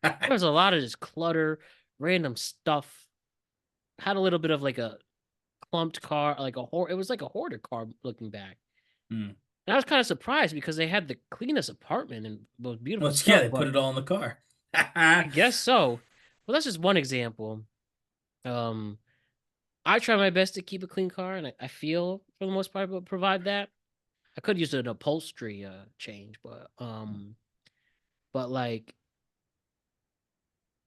are. There was a lot of just clutter, random stuff. Had a little bit of like a clumped car, like it was like a hoarder car looking back.
Mm.
And I was kind of surprised because they had the cleanest apartment and most beautiful stuff.
Yeah, they put it all in the car.
I guess so. Well, that's just one example. I try my best to keep a clean car, and I feel for the most part will provide that. I could use an upholstery change, but like,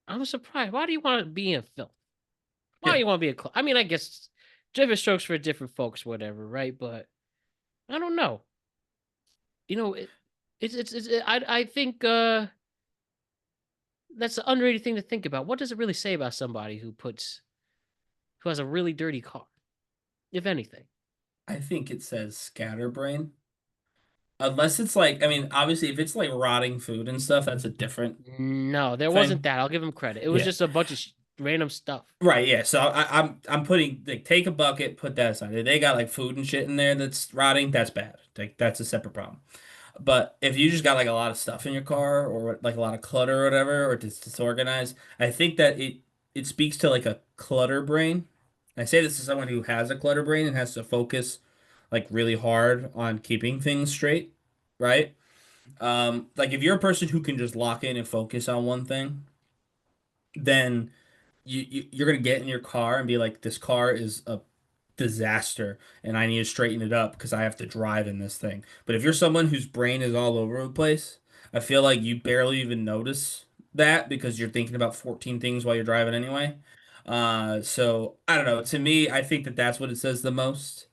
I'm surprised. Why do you want to be in filth? Why do you want to be I mean, I guess different strokes for different folks, whatever, right? But I don't know. You know, I think that's an underrated thing to think about. What does it really say about somebody who has a really dirty car, if anything?
I think it says scatterbrain. Unless it's like, I mean, obviously, if it's like rotting food and stuff, that's a different.
No, there
thing.
wasn't that. I'll give him credit. It was just a bunch of random stuff.
Right. Yeah. So I'm putting like take a bucket, put that aside. If they got like food and shit in there that's rotting, that's bad. Like that's a separate problem. But if you just got like a lot of stuff in your car or like a lot of clutter or whatever, or it's disorganized, I think that it speaks to like a clutter brain. I say this to someone who has a clutter brain and has to focus like really hard on keeping things straight, right? Like if you're a person who can just lock in and focus on one thing, then you're gonna get in your car and be like, this car is a disaster and I need to straighten it up because I have to drive in this thing. But if you're someone whose brain is all over the place, I feel like you barely even notice that because you're thinking about 14 things while you're driving anyway. So I don't know. To me, I think that that's what it says the most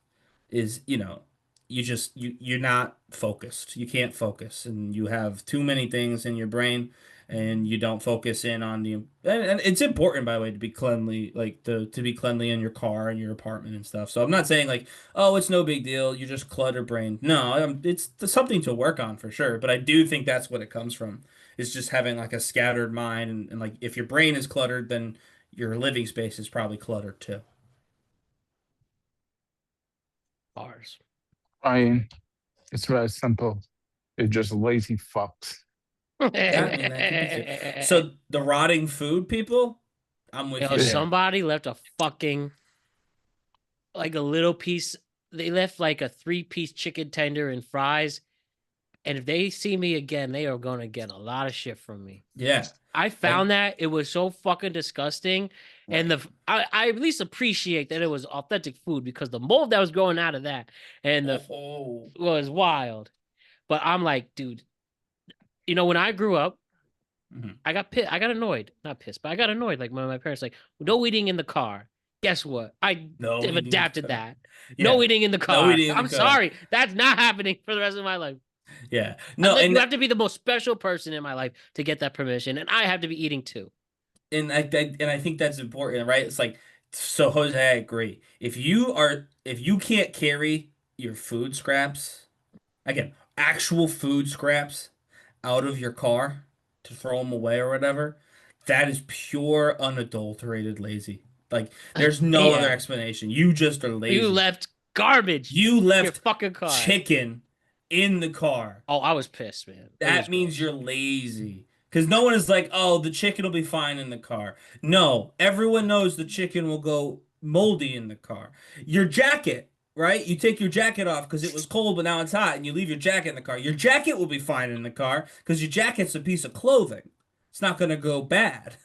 is, you're not focused. You can't focus and you have too many things in your brain and you don't focus in on and it's important, by the way, to be cleanly, like to be cleanly in your car and your apartment and stuff. So I'm not saying like, oh, it's no big deal, you just clutter brain. No, it's something to work on for sure, but I do think that's what it comes from, is just having like a scattered mind, and like if your brain is cluttered, then your living space is probably cluttered too.
Bars.
I mean, it's very simple. They're just lazy fucks.
Yeah, I mean, that could be true. So the rotting food people, I'm with you.
Somebody left a fucking like a little piece. They left like a 3-piece chicken tender and fries, and if they see me again, they are gonna get a lot of shit from me.
Yeah,
I found that it was so fucking disgusting, and I at least appreciate that it was authentic food because the mold that was growing out of that and was wild. But I'm like, dude, when I grew up, I got pissed. I got annoyed, not pissed, but I got annoyed. Like my parents, like, no eating in the car. Guess what? I have adapted that. Yeah. No eating in the car. I'm sorry, that's not happening for the rest of my life.
Yeah, no,
and you have to be the most special person in my life to get that permission, and I have to be eating too.
And I think that's important, right? It's like, so Jose, I agree. If you can't carry your food scraps, again, actual food scraps, out of your car to throw them away or whatever, that is pure unadulterated lazy. Like there's no other explanation. You just are lazy.
You left garbage.
You left
your fucking car.
Chicken in the car.
Oh, I was pissed, man.
That means you're lazy. Because no one is like, oh, the chicken will be fine in the car. No, everyone knows the chicken will go moldy in the car. Your jacket, right? You take your jacket off because it was cold, but now it's hot, and you leave your jacket in the car. Your jacket will be fine in the car because your jacket's a piece of clothing. It's not going to go bad.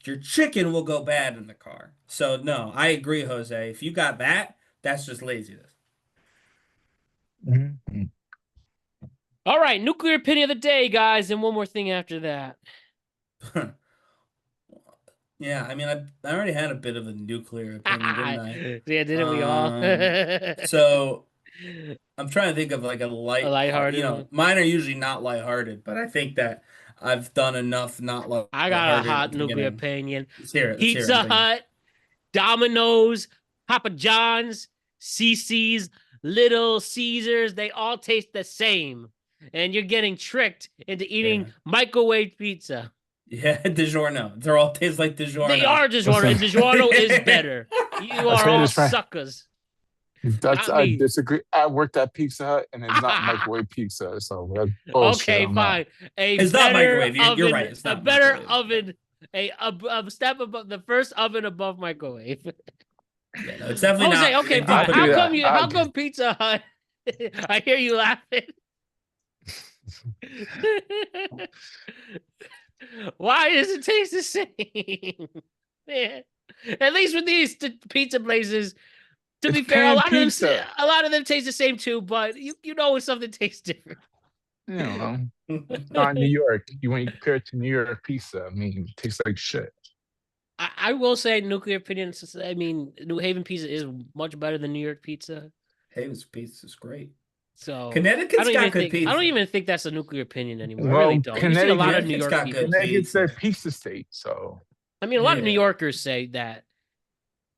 Your chicken will go bad in the car. So, no, I agree, Jose. If you got that, that's just laziness.
Mm-hmm.
All right, nuclear opinion of the day, guys, and one more thing after that.
Yeah, I mean, I already had a bit of a nuclear opinion, didn't I?
Yeah, didn't we all?
So I'm trying to think of like a lighthearted.
one.
Mine are usually not lighthearted, but I think that I've done enough not like.
I got a hot nuclear opinion.
Pizza
Hut, Domino's, Papa John's, CC's, Little Caesars, they all taste the same. And you're getting tricked into eating microwave pizza.
Yeah, DiGiorno. They all taste like DiGiorno.
They are DiGiorno, and DiGiorno is better. You are all suckers.
I disagree. I worked at Pizza Hut, and it's not microwave pizza. So that's bullshit.
Okay, fine.
It's not microwave. You're right. It's not
a better oven. A step above the first oven above microwave.
Yeah, no, it's definitely not.
Okay, fine. How come Pizza Hut? I hear you laughing. Why does it taste the same? Yeah. At least with these pizza places, to be fair, a lot of them taste the same too. But you know when something tastes different.
You know, not New York. When you compare it to New York pizza, I mean, it tastes like shit.
I will say, nuclear opinion. I mean, New Haven pizza is much better than New York pizza.
Haven's pizza is great.
So
Connecticut's got good pizza.
I don't even think that's a nuclear opinion anymore.
Well,
I really don't. You see a lot of New York people.
Connecticut's their pizza state, so.
I mean, a lot of New Yorkers say that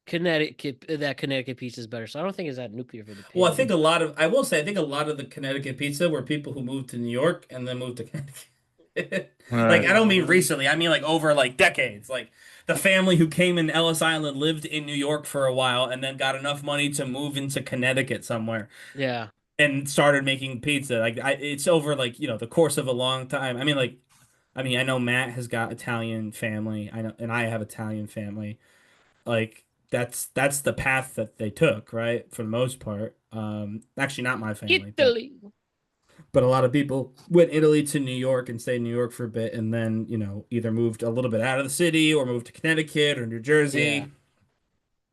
Connecticut pizza is better. So I don't think it's that nuclear for the pizza.
Well, I think a lot of the Connecticut pizza were people who moved to New York and then moved to Connecticut. Like, I don't mean recently. I mean like over like decades. Like the family who came in Ellis Island lived in New York for a while and then got enough money to move into Connecticut somewhere.
Yeah.
And started making pizza. Like it's over like, the course of a long time. I know Matt has got Italian family. And I have Italian family. Like that's the path that they took, right? For the most part. Actually not my family.
Italy.
But a lot of people went Italy to New York and stayed in New York for a bit and then, either moved a little bit out of the city or moved to Connecticut or New Jersey. Yeah.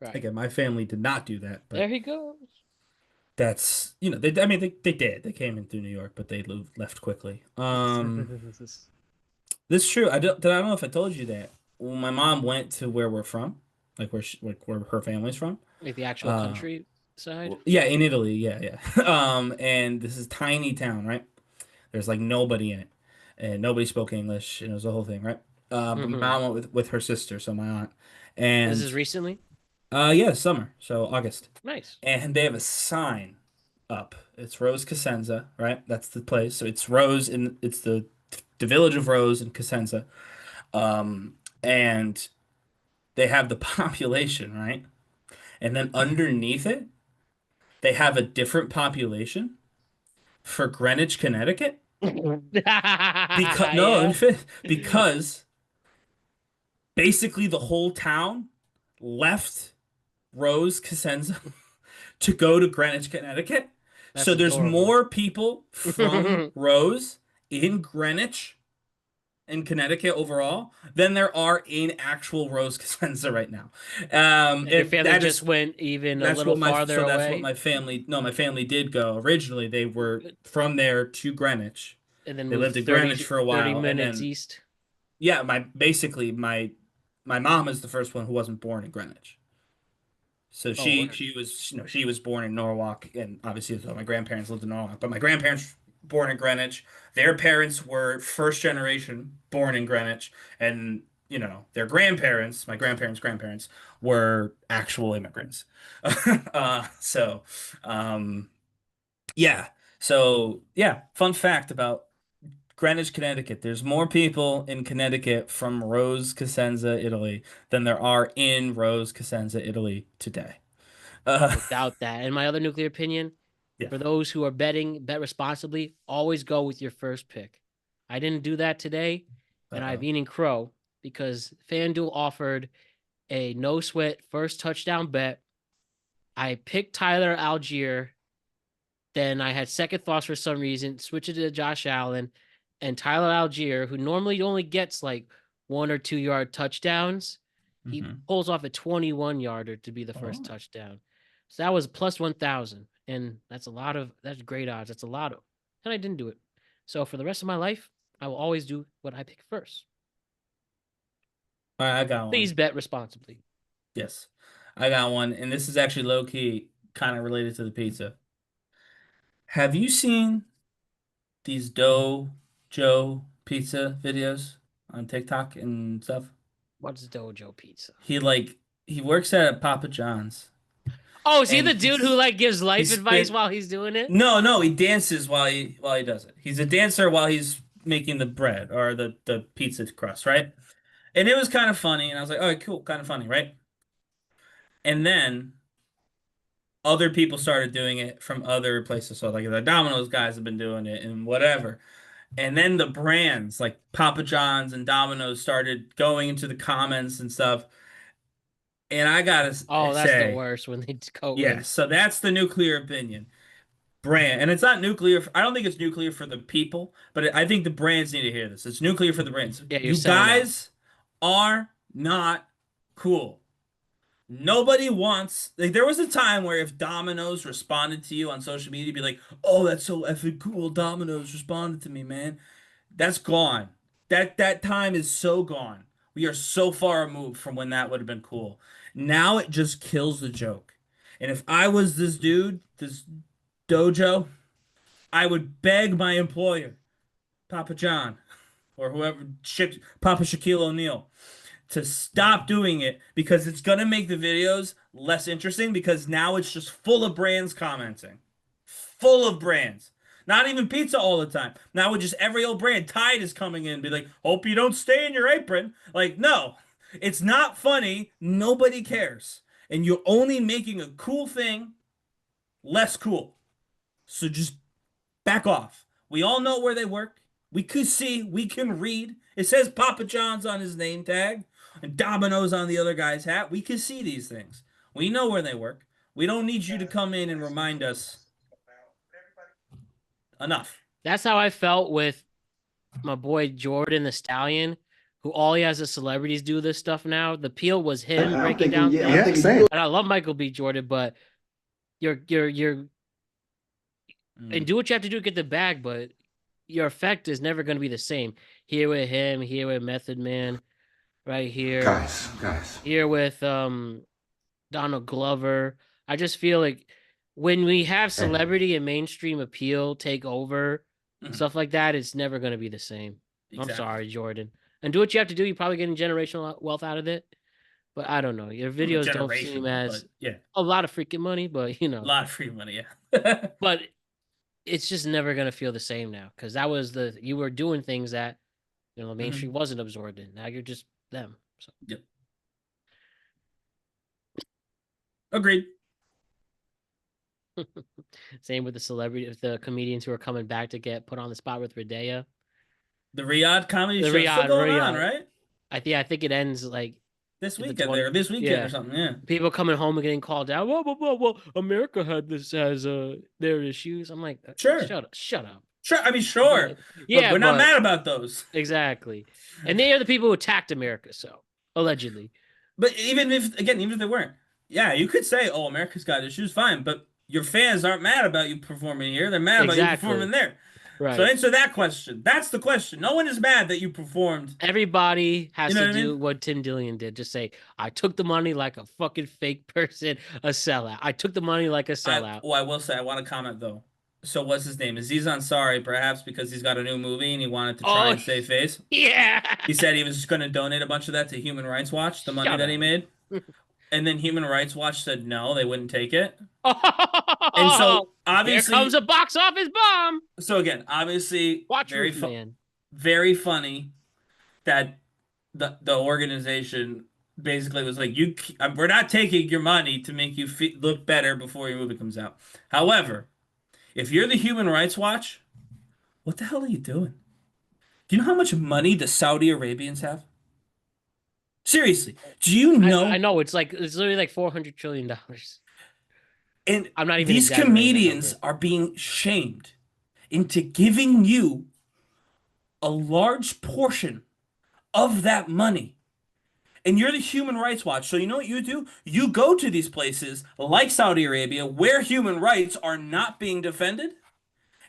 Right. Again, my family did not do that. But
there he goes.
That's, they did. They came in through New York, but they left quickly. This is true. I don't know if I told you that. When my mom went to where we're from, like where her family's from.
Like the actual country side?
Yeah, in Italy. Yeah. And this is a tiny town, right? There's like nobody in it. And nobody spoke English, and it was the whole thing, right? But my mom went with her sister, so my aunt. And
this is recently?
Yeah, summer, so August.
Nice.
And they have a sign up. It's Rose Cosenza, right? That's the place. So it's Rose, and it's the village of Rose in Cosenza. And they have the population, right? And then underneath it, they have a different population for Greenwich, Connecticut. Because basically the whole town left Rose Cosenza to go to Greenwich, Connecticut. That's so there's adorable. More people from Rose in Greenwich in Connecticut overall than there are in actual Rose Cosenza right now.
Your family just went even a little farther away?
That's what my family did go. Originally, they were from there to Greenwich.
And then
they lived in Greenwich for a while.
30 minutes east?
Yeah, my mom is the first one who wasn't born in Greenwich. So she was born in Norwalk, and obviously my grandparents lived in Norwalk. But my grandparents born in Greenwich. Their parents were first generation born in Greenwich, and their grandparents, my grandparents' were actual immigrants. Fun fact about Greenwich, Connecticut. There's more people in Connecticut from Rose Cosenza, Italy, than there are in Rose Cosenza, Italy today.
Without that. And my other nuclear opinion, for those who are betting, bet responsibly, always go with your first pick. I didn't do that today, and I've eaten crow because FanDuel offered a no-sweat first touchdown bet. I picked Tyler Algier. Then I had second thoughts for some reason, switch it to Josh Allen. And Tyler Algier, who normally only gets like 1 or 2 yard touchdowns, he pulls off a 21-yarder to be the first touchdown. So that was plus 1,000. And that's great odds. That's a lot of, and I didn't do it. So for the rest of my life, I will always do what I pick first.
All right, I got one.
Please bet responsibly.
Yes, I got one. And this is actually low-key kind of related to the pizza. Have you seen these Joe pizza videos on TikTok and stuff?
What's Dojo Pizza?
He works at Papa John's.
Oh, is he the dude who like gives life advice while he's doing it?
No, he dances while he does it. He's a dancer while he's making the bread or the pizza crust, right? And it was kind of funny, and I was like, "Oh, cool, kind of funny, right?" And then other people started doing it from other places. So like the Domino's guys have been doing it and whatever. And then the brands like Papa John's and Domino's started going into the comments and stuff. And I gotta say,
that's the worst when they go.
Yeah, so that's the nuclear opinion. Brand, and it's not nuclear. I don't think it's nuclear for the people, but I think the brands need to hear this. It's nuclear for the brands.
Yeah,
you guys are not cool. Nobody wants, like, there was a time where if Domino's responded to you on social media, you'd be like, "Oh, that's so effing cool. Domino's responded to me, man." That's gone. That time is so gone. We are so far removed from when that would have been cool. Now it just kills the joke. And if I was this dude, this dojo, I would beg my employer, Papa John, or whoever, Papa Shaquille O'Neal, to stop doing it because it's going to make the videos less interesting because now it's just full of brands commenting. Full of brands. Not even pizza all the time. Now with just every old brand, Tide is coming in and be like, "Hope you don't stay in your apron." Like, no, it's not funny. Nobody cares. And you're only making a cool thing less cool. So just back off. We all know where they work. We could see, we can read. It says Papa John's on his name tag and Domino's on the other guy's hat. We can see these things. We know where they work. We don't need you to come in and remind us. Enough.
That's how I felt with my boy Jordan the Stallion, who all he has is celebrities do this stuff now. The appeal was him breaking down. And I love Michael B. Jordan, but you're and do what you have to do to get the bag, but your effect is never going to be the same. Here with him, here with Method Man, right here.
Guys.
Here with Donald Glover. I just feel like when we have celebrity and mainstream appeal take over, stuff like that, it's never going to be the same. Exactly. I'm sorry, Jordan. And do what you have to do. You're probably getting generational wealth out of it. But I don't know. Your videos don't seem as a lot of freaking money, but you know.
A lot of free money, yeah.
But it's just never going to feel the same now because that was you were doing things that, you know, the mainstream wasn't absorbed in. Now you're just them. So.
Yep. Agreed.
Same with the comedians who are coming back to get put on the spot with Redea.
The Riyadh comedy show still going on, right?
I think it ends like
this weekend or something. Yeah.
People coming home and getting called out. Well, America had this as their issues. I'm like,
sure,
shut up.
Sure, I mean, sure. Yeah, we're not mad about those.
Exactly. And they are the people who attacked America, so allegedly.
But even if they weren't, yeah, you could say, "Oh, America's got issues," fine, but your fans aren't mad about you performing here. They're mad about you performing there. Right. So answer that question. That's the question. No one is mad that you performed.
Everybody has to do what Tim Dillon did. Just say, "I took the money like a fucking fake person, a sellout. I took the money like a sellout."
I will say, I want to comment though. So what's his name? Aziz Ansari, perhaps because he's got a new movie and he wanted to try and save face.
Yeah.
He said he was just going to donate a bunch of that to Human Rights Watch, the money that he made. And then Human Rights Watch said no, they wouldn't take it. And so obviously
here comes a box office bomb.
So again, obviously very funny that the organization basically was like, we're not taking your money to make you look better before your movie comes out. However, if you're the Human Rights Watch, what the hell are you doing? Do you know how much money the Saudi Arabians have? Seriously, do you know?
I know it's literally like $400 trillion.
And
I'm not even.
These comedians are being shamed into giving you a large portion of that money. And you're the Human Rights Watch. So you know what you do? You go to these places like Saudi Arabia where human rights are not being defended,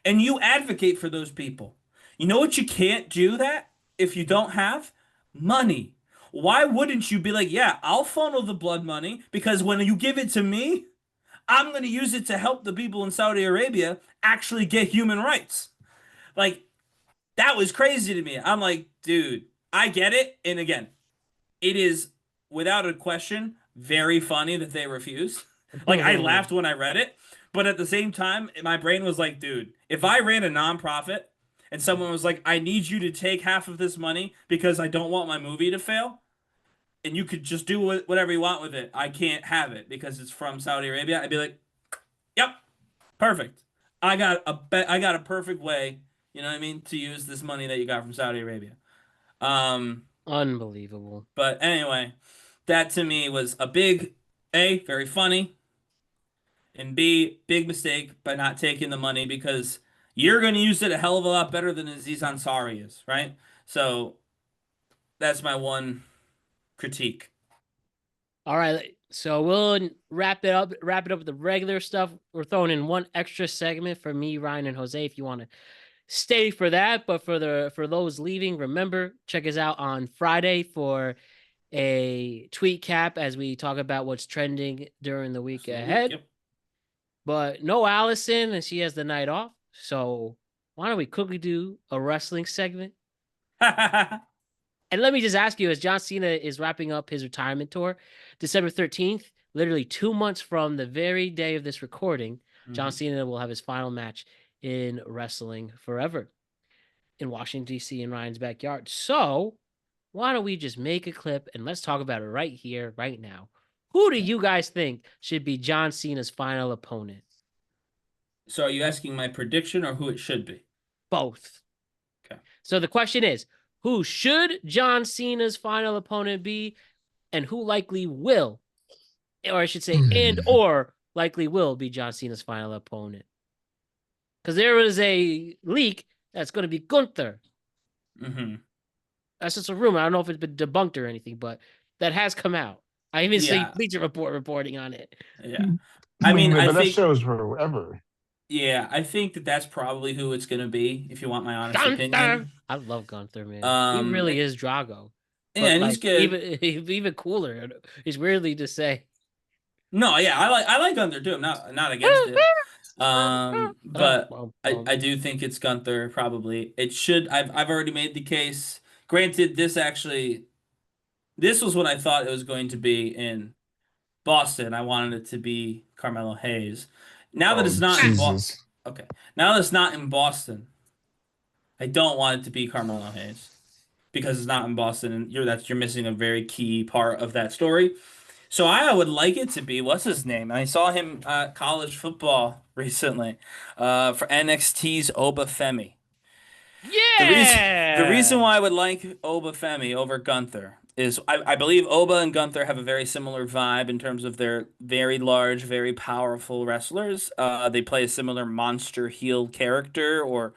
and you advocate for those people. You know what you can't do that if you don't have money. Why wouldn't you be like, yeah, I'll funnel the blood money because when you give it to me, I'm going to use it to help the people in Saudi Arabia actually get human rights. Like, That was crazy to me. I'm like, dude, I get it. And again, it is without a question very funny that they refused. Like I laughed when I read it, but at the same time, my brain was like, dude, if I ran a nonprofit and someone was like, I need you to take half of this money because I don't want my movie to fail, and you could just do whatever you want with it, I can't have it because it's from Saudi Arabia. I'd be like, yep, perfect. I got a perfect way, you know what I mean, to use this money that you got from Saudi Arabia.
Unbelievable.
But anyway, that to me was a big A, very funny, and B, big mistake by not taking the money because you're going to use it a hell of a lot better than Aziz Ansari is, right? So that's my one critique.
All right, so we'll wrap it up with the regular stuff. We're throwing in one extra segment for me, Ryan, and Jose if you want to stay for that. But for those leaving, remember, check us out on Friday for a tweet cap as we talk about what's trending during the week ahead. Yep. But no Allison, and she has the night off. So why don't we quickly do a wrestling segment? And let me just ask you, as John Cena is wrapping up his retirement tour, December 13th, literally 2 months from the very day of this recording, John Cena will have his final match in Wrestling Forever in Washington, D.C. in Ryan's backyard. So why don't we just make a clip and let's talk about it right here, right now. Who do you guys think should be John Cena's final opponent?
So are you asking my prediction or who it should be?
Both.
Okay.
So the question is, who should John Cena's final opponent be, and who likely will, or I should say, and or likely will be John Cena's final opponent? Because there was a leak that's going to be Gunther. That's just a rumor. I don't know if it's been debunked or anything, but that has come out. I even see Bleacher Report reporting on it.
Yeah. I mean,
but
I think
that shows forever.
Yeah, I think that's probably who it's gonna be. If you want my honest opinion,
I love Gunther, man. He really is Drago.
Yeah, and he's good.
Even cooler. It's weirdly to say.
No, yeah, I like Gunther too. I'm not against it. But I do think it's Gunther. Probably it should. I've already made the case. Granted, this was what I thought it was going to be in Boston. I wanted it to be Carmelo Hayes. Now that it's not in Boston, okay. Now that it's not in Boston, I don't want it to be Carmelo Hayes because it's not in Boston, and you're missing a very key part of that story. So I would like it to be what's his name? I saw him at college football recently for NXT's Obafemi.
Yeah.
The reason why I would like Obafemi over Gunther is I believe Oba and Gunther have a very similar vibe in terms of their very large, very powerful wrestlers. They play a similar monster heel character, or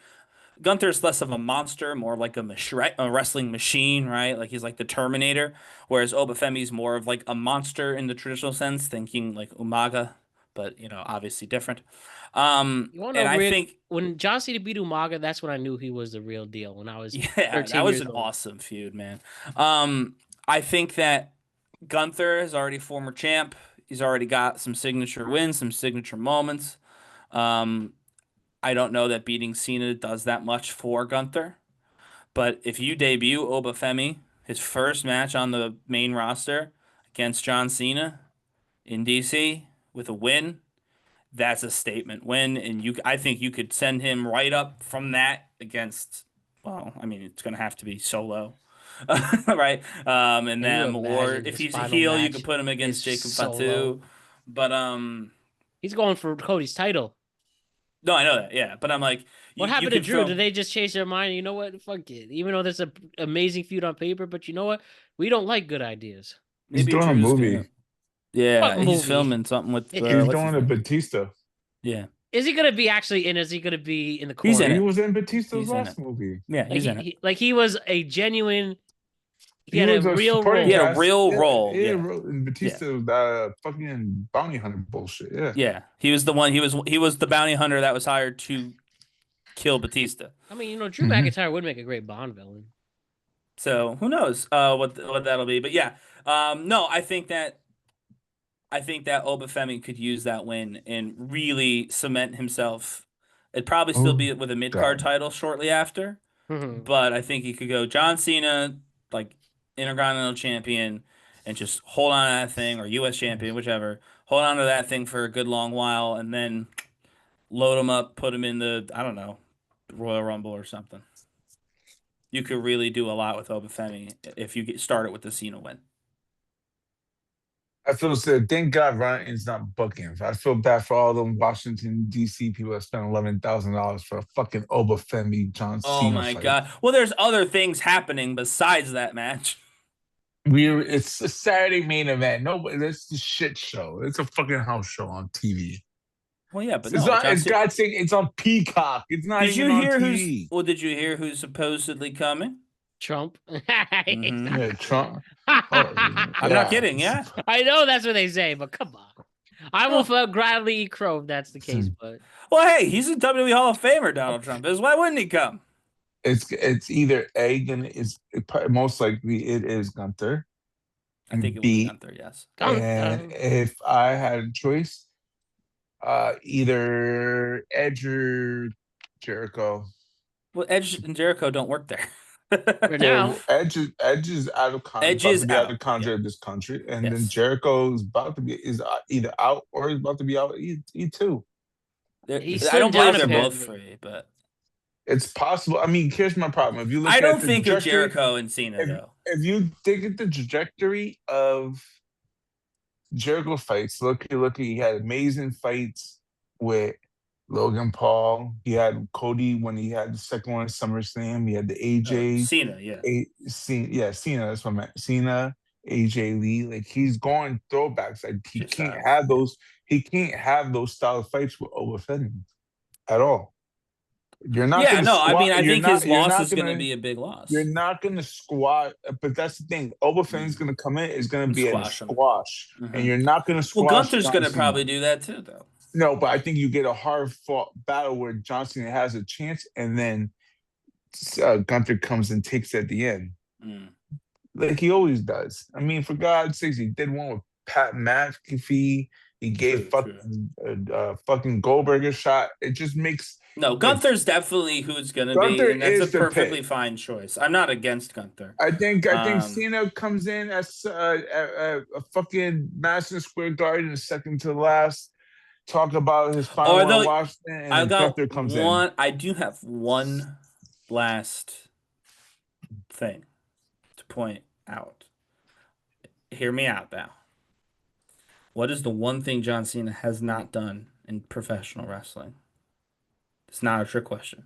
Gunther's less of a monster, more like a wrestling machine, right? Like he's like the Terminator, whereas Obafemi's more of like a monster in the traditional sense, thinking like Umaga, but obviously different.
And I think when John Cena beat Umaga, that's when I knew he was the real deal. When I was 13
that was
years
an
old.
awesome feud, man. I think that Gunther is already former champ. He's already got some signature wins, some signature moments. I don't know that beating Cena does that much for Gunther. But if you debut Obafemi, his first match on the main roster against John Cena in DC with a win, that's a statement win. And I think you could send him right up from that against, well, I mean, it's going to have to be Solo. Right, and then, or if he's a heel, you could put him against Jacob Fatu. But
he's going for Cody's title.
No, I know that. Yeah, but I'm like,
what happened to Drew? Did they just change their mind? You know what? Fuck it. Even though there's an amazing feud on paper, but you know what? We don't like good ideas.
He's doing a movie.
Yeah, he's filming something with.
He's doing a Batista.
Yeah.
Is he gonna be actually in? Is he gonna be in the corner?
He's in it.
He was in Batista's last movie.
Yeah, he's in it.
He was a genuine.
He had a real role. He had a real role.
Yeah. Batista fucking bounty hunter bullshit. Yeah.
Yeah. He was the one. He was the bounty hunter that was hired to kill Batista.
I mean, Drew McIntyre would make a great Bond villain.
So who knows what that'll be? But yeah, no, I think that Obafemi could use that win and really cement himself. It'd probably still be with a mid-card title shortly after. but I think he could go John Cena, like Intercontinental Champion, and just hold on to that thing, or U.S. Champion, whichever. Hold on to that thing for a good long while, and then load him up, put him in the, I don't know, Royal Rumble or something. You could really do a lot with Obafemi if you get started with the Cena win.
I feel so. Thank God Ryan's not booking. I feel bad for all them Washington D.C. people that spent $11,000 for a fucking Obafemi John Cena
Oh my God! Well, there's other things happening besides that match.
It's a Saturday main event. No, it's the shit show. It's a fucking house show on TV.
Well, yeah, but
it's
no,
not. It's God's sake. It's on Peacock. It's not even on TV.
Did you hear who's supposedly coming?
Trump.
Yeah, Trump.
I'm not kidding. Yeah,
I know that's what they say, but come on. I will gladly eat crow if that's the case. But
well, hey, he's a WWE Hall of Famer. Donald Trump is. Why wouldn't he come?
It's either A, and most likely it is Gunther.
I think it would be Gunther. Yes.
And if I had a choice, either Edge or Jericho.
Well, Edge and Jericho don't work there.
For now,
Edge is out of contract.
Edge is out
of contract of this country, and then Jericho is about to be either out or is about to be out. E2.
I don't blame them both free, but
it's possible. I mean, here's my problem. If you look,
I don't think of Jericho and Cena though.
If you think of the trajectory of Jericho fights, look, he had amazing fights with Logan Paul. He had Cody when he had the second one at SummerSlam. He had the AJ.
Cena, yeah.
Cena, that's what I meant. Cena, AJ Lee. Like, he's going throwbacks. Like, he can't have those style of fights with Obafemi at all. You're not
I think his loss is going to be a big loss.
You're not going to squash, but that's the thing. Obafemi's going to come in, is going to be a squash. And you're not going to squash.
Well, Gunther's going to probably do that too, though.
No, but I think you get a hard-fought battle where John Cena has a chance, and then Gunther comes and takes it at the end. Like he always does. I mean, for God's sakes, he did one with Pat McAfee. He gave fucking Goldberg a shot. It just makes...
No, Gunther's definitely who's going to be, and that's a perfectly fine choice. I'm not against Gunther.
I think Cena comes in as a fucking Madison Square Garden, second to last. Talk about his final in Washington, and Gunther comes in.
I do have one last thing to point out. Hear me out now. What is the one thing John Cena has not done in professional wrestling? It's not a trick question.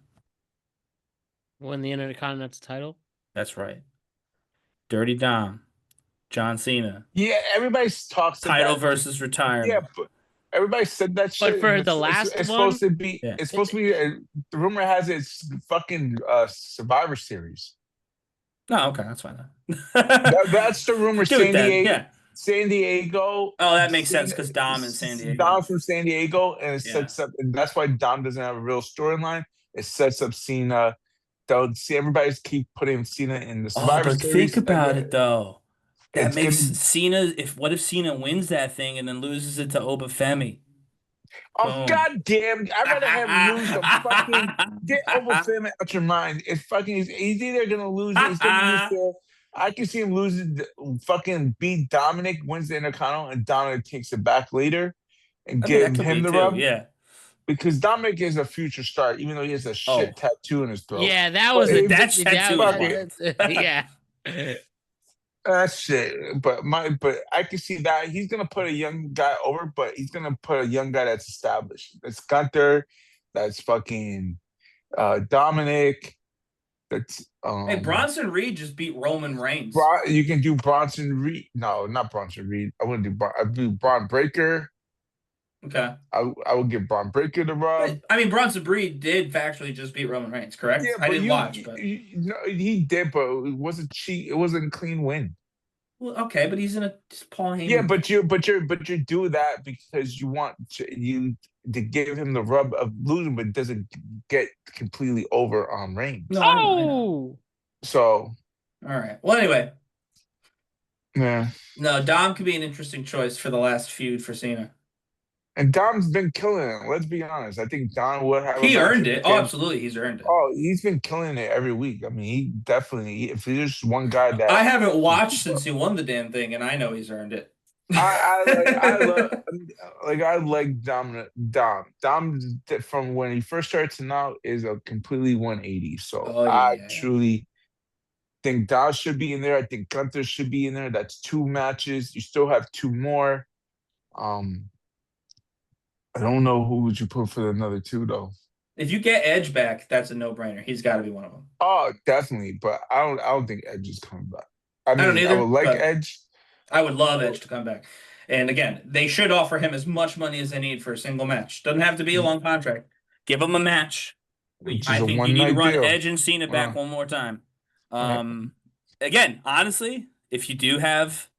Win the Intercontinental title?
That's right. Dirty Dom, John Cena.
Yeah, everybody talks
title versus retirement.
Yeah, but everybody said that shit.
But for the last one?
It's supposed to be, the rumor has it's fucking Survivor Series.
No, okay, that's fine.
That's the rumor. San Diego.
Oh, that makes sense because Dom in San Diego.
Dom's from San Diego, and it sets up, and that's why Dom doesn't have a real storyline. It sets up Cena. They'll see everybody keep putting Cena in the Survivor Series.
Think about it though. That makes Cena. What if Cena wins that thing and then loses it to Obafemi?
Oh, goddamn! I'd rather have him lose the fucking get Obafemi out your mind. It's fucking. He's either gonna lose it. He's gonna lose it. I can see him losing, fucking beat Dominic, wins the Intercontinental, and Dominic takes it back later and give him the rub.
Yeah.
Because Dominic is a future star, even though he has a shit tattoo in his throat.
Yeah, that was a tattoo. Yeah.
That's shit. But I can see that. He's gonna put a young guy over, but he's gonna put a young guy that's established. That's Gunther, that's fucking Dominic. That's
hey, Bronson Reed just beat Roman Reigns.
You can do Bronson Reed. No, not Bronson Reed. I wouldn't do I'd do Braun Breaker.
Okay.
I would give Braun Breaker the rub.
I mean, Bronson Reed did factually just beat Roman Reigns, correct?
Yeah,
I didn't watch, but
no, he did, but it wasn't cheat. It wasn't a clean win.
Well, okay, but he's in a Paul Heyman.
Yeah, but you do that because you want to give him the rub of losing, but doesn't get completely over on Reigns.
No.
So.
All right. Well, anyway.
Yeah.
No, Dom could be an interesting choice for the last feud for Cena.
And Dom's been killing it. Let's be honest. I think Dom would have.
He earned it. Oh, absolutely, he's earned it.
Oh, he's been killing it every week. I mean, he definitely. If there's just one guy that
I haven't watched since he won the damn thing, and I know he's earned it.
I like Dom. Dom from when he first started to now is a completely 180. So I truly think Dom should be in there. I think Gunther should be in there. That's 2 matches. You still have 2 more. I don't know who would you put for another 2 though.
If you get Edge back, that's a no-brainer. He's got to be one of them.
Oh, definitely. But I don't think Edge is coming back. I mean,
I don't either.
I would like Edge.
I would love Edge to come back. And again, they should offer him as much money as they need for a single match. Doesn't have to be a long contract. Give him a match. I think you need to run Edge and Cena back one more time. Again, honestly, if you do have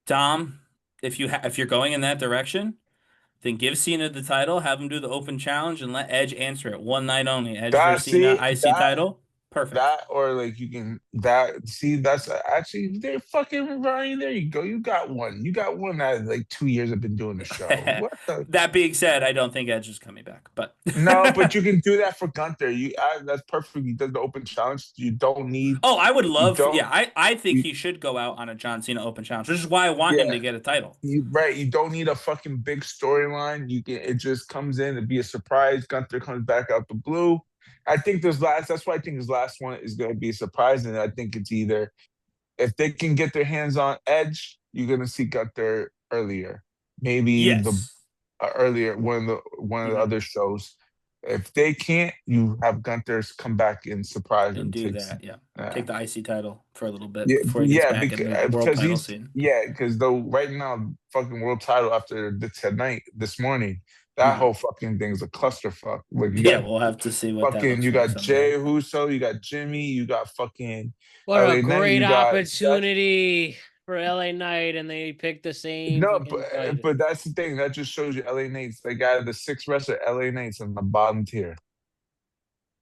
Dom, if you're going in that direction, then give Cena the title, have him do the open challenge, and let Edge answer it. One night only. Edge versus Cena, IC title. Perfect.
That or like you can that's actually they're fucking Ryan. There you go. You got one. You got one out of like 2 years I've been doing the show.
That being said, I don't think Edge is coming back. But
no, but you can do that for Gunther. That's perfect. He does the open challenge. You don't need.
Oh, I would love. I think he should go out on a John Cena open challenge. This is why I want him to get a title.
You don't need a fucking big storyline. It just comes in and be a surprise. Gunther comes back out the blue. I think that's why I think his last one is going to be surprising. I think it's either if they can get their hands on Edge, you're going to see Gunther earlier, maybe earlier one of the other shows. If they can't, you have Gunther come back and surprise
and do that. Take the IC title for a little bit before he gets back in the world title scene.
Because though right now, fucking world title after this morning. That whole fucking thing is a clusterfuck. Like
we'll have to see what
fucking. You got Jey Uso, you got Jimmy, you got fucking.
What a great opportunity for LA Knight, and they picked the same.
No, but that's the thing. That just shows you LA Knight's like out of the 6 wrestlers, LA Knight's on the bottom tier.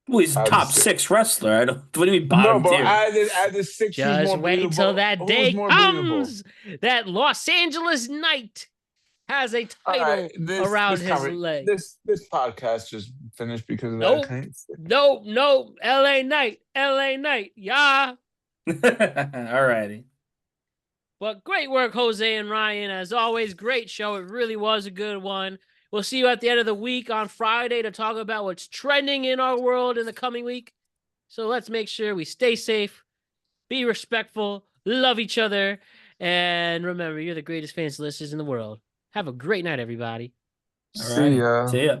Well, he's a top 6 wrestler. What do you mean bottom tier?
No, but out of the 6,
just wait until that day comes. That Los Angeles Knight has a title around his leg.
This podcast just finished because of that.
No, LA Knight, yeah.
Alrighty.
But great work, Jose and Ryan. As always, great show. It really was a good one. We'll see you at the end of the week on Friday to talk about what's trending in our world in the coming week. So let's make sure we stay safe, be respectful, love each other, and remember, you're the greatest fans listeners in the world. Have a great night, everybody.
All right. See ya.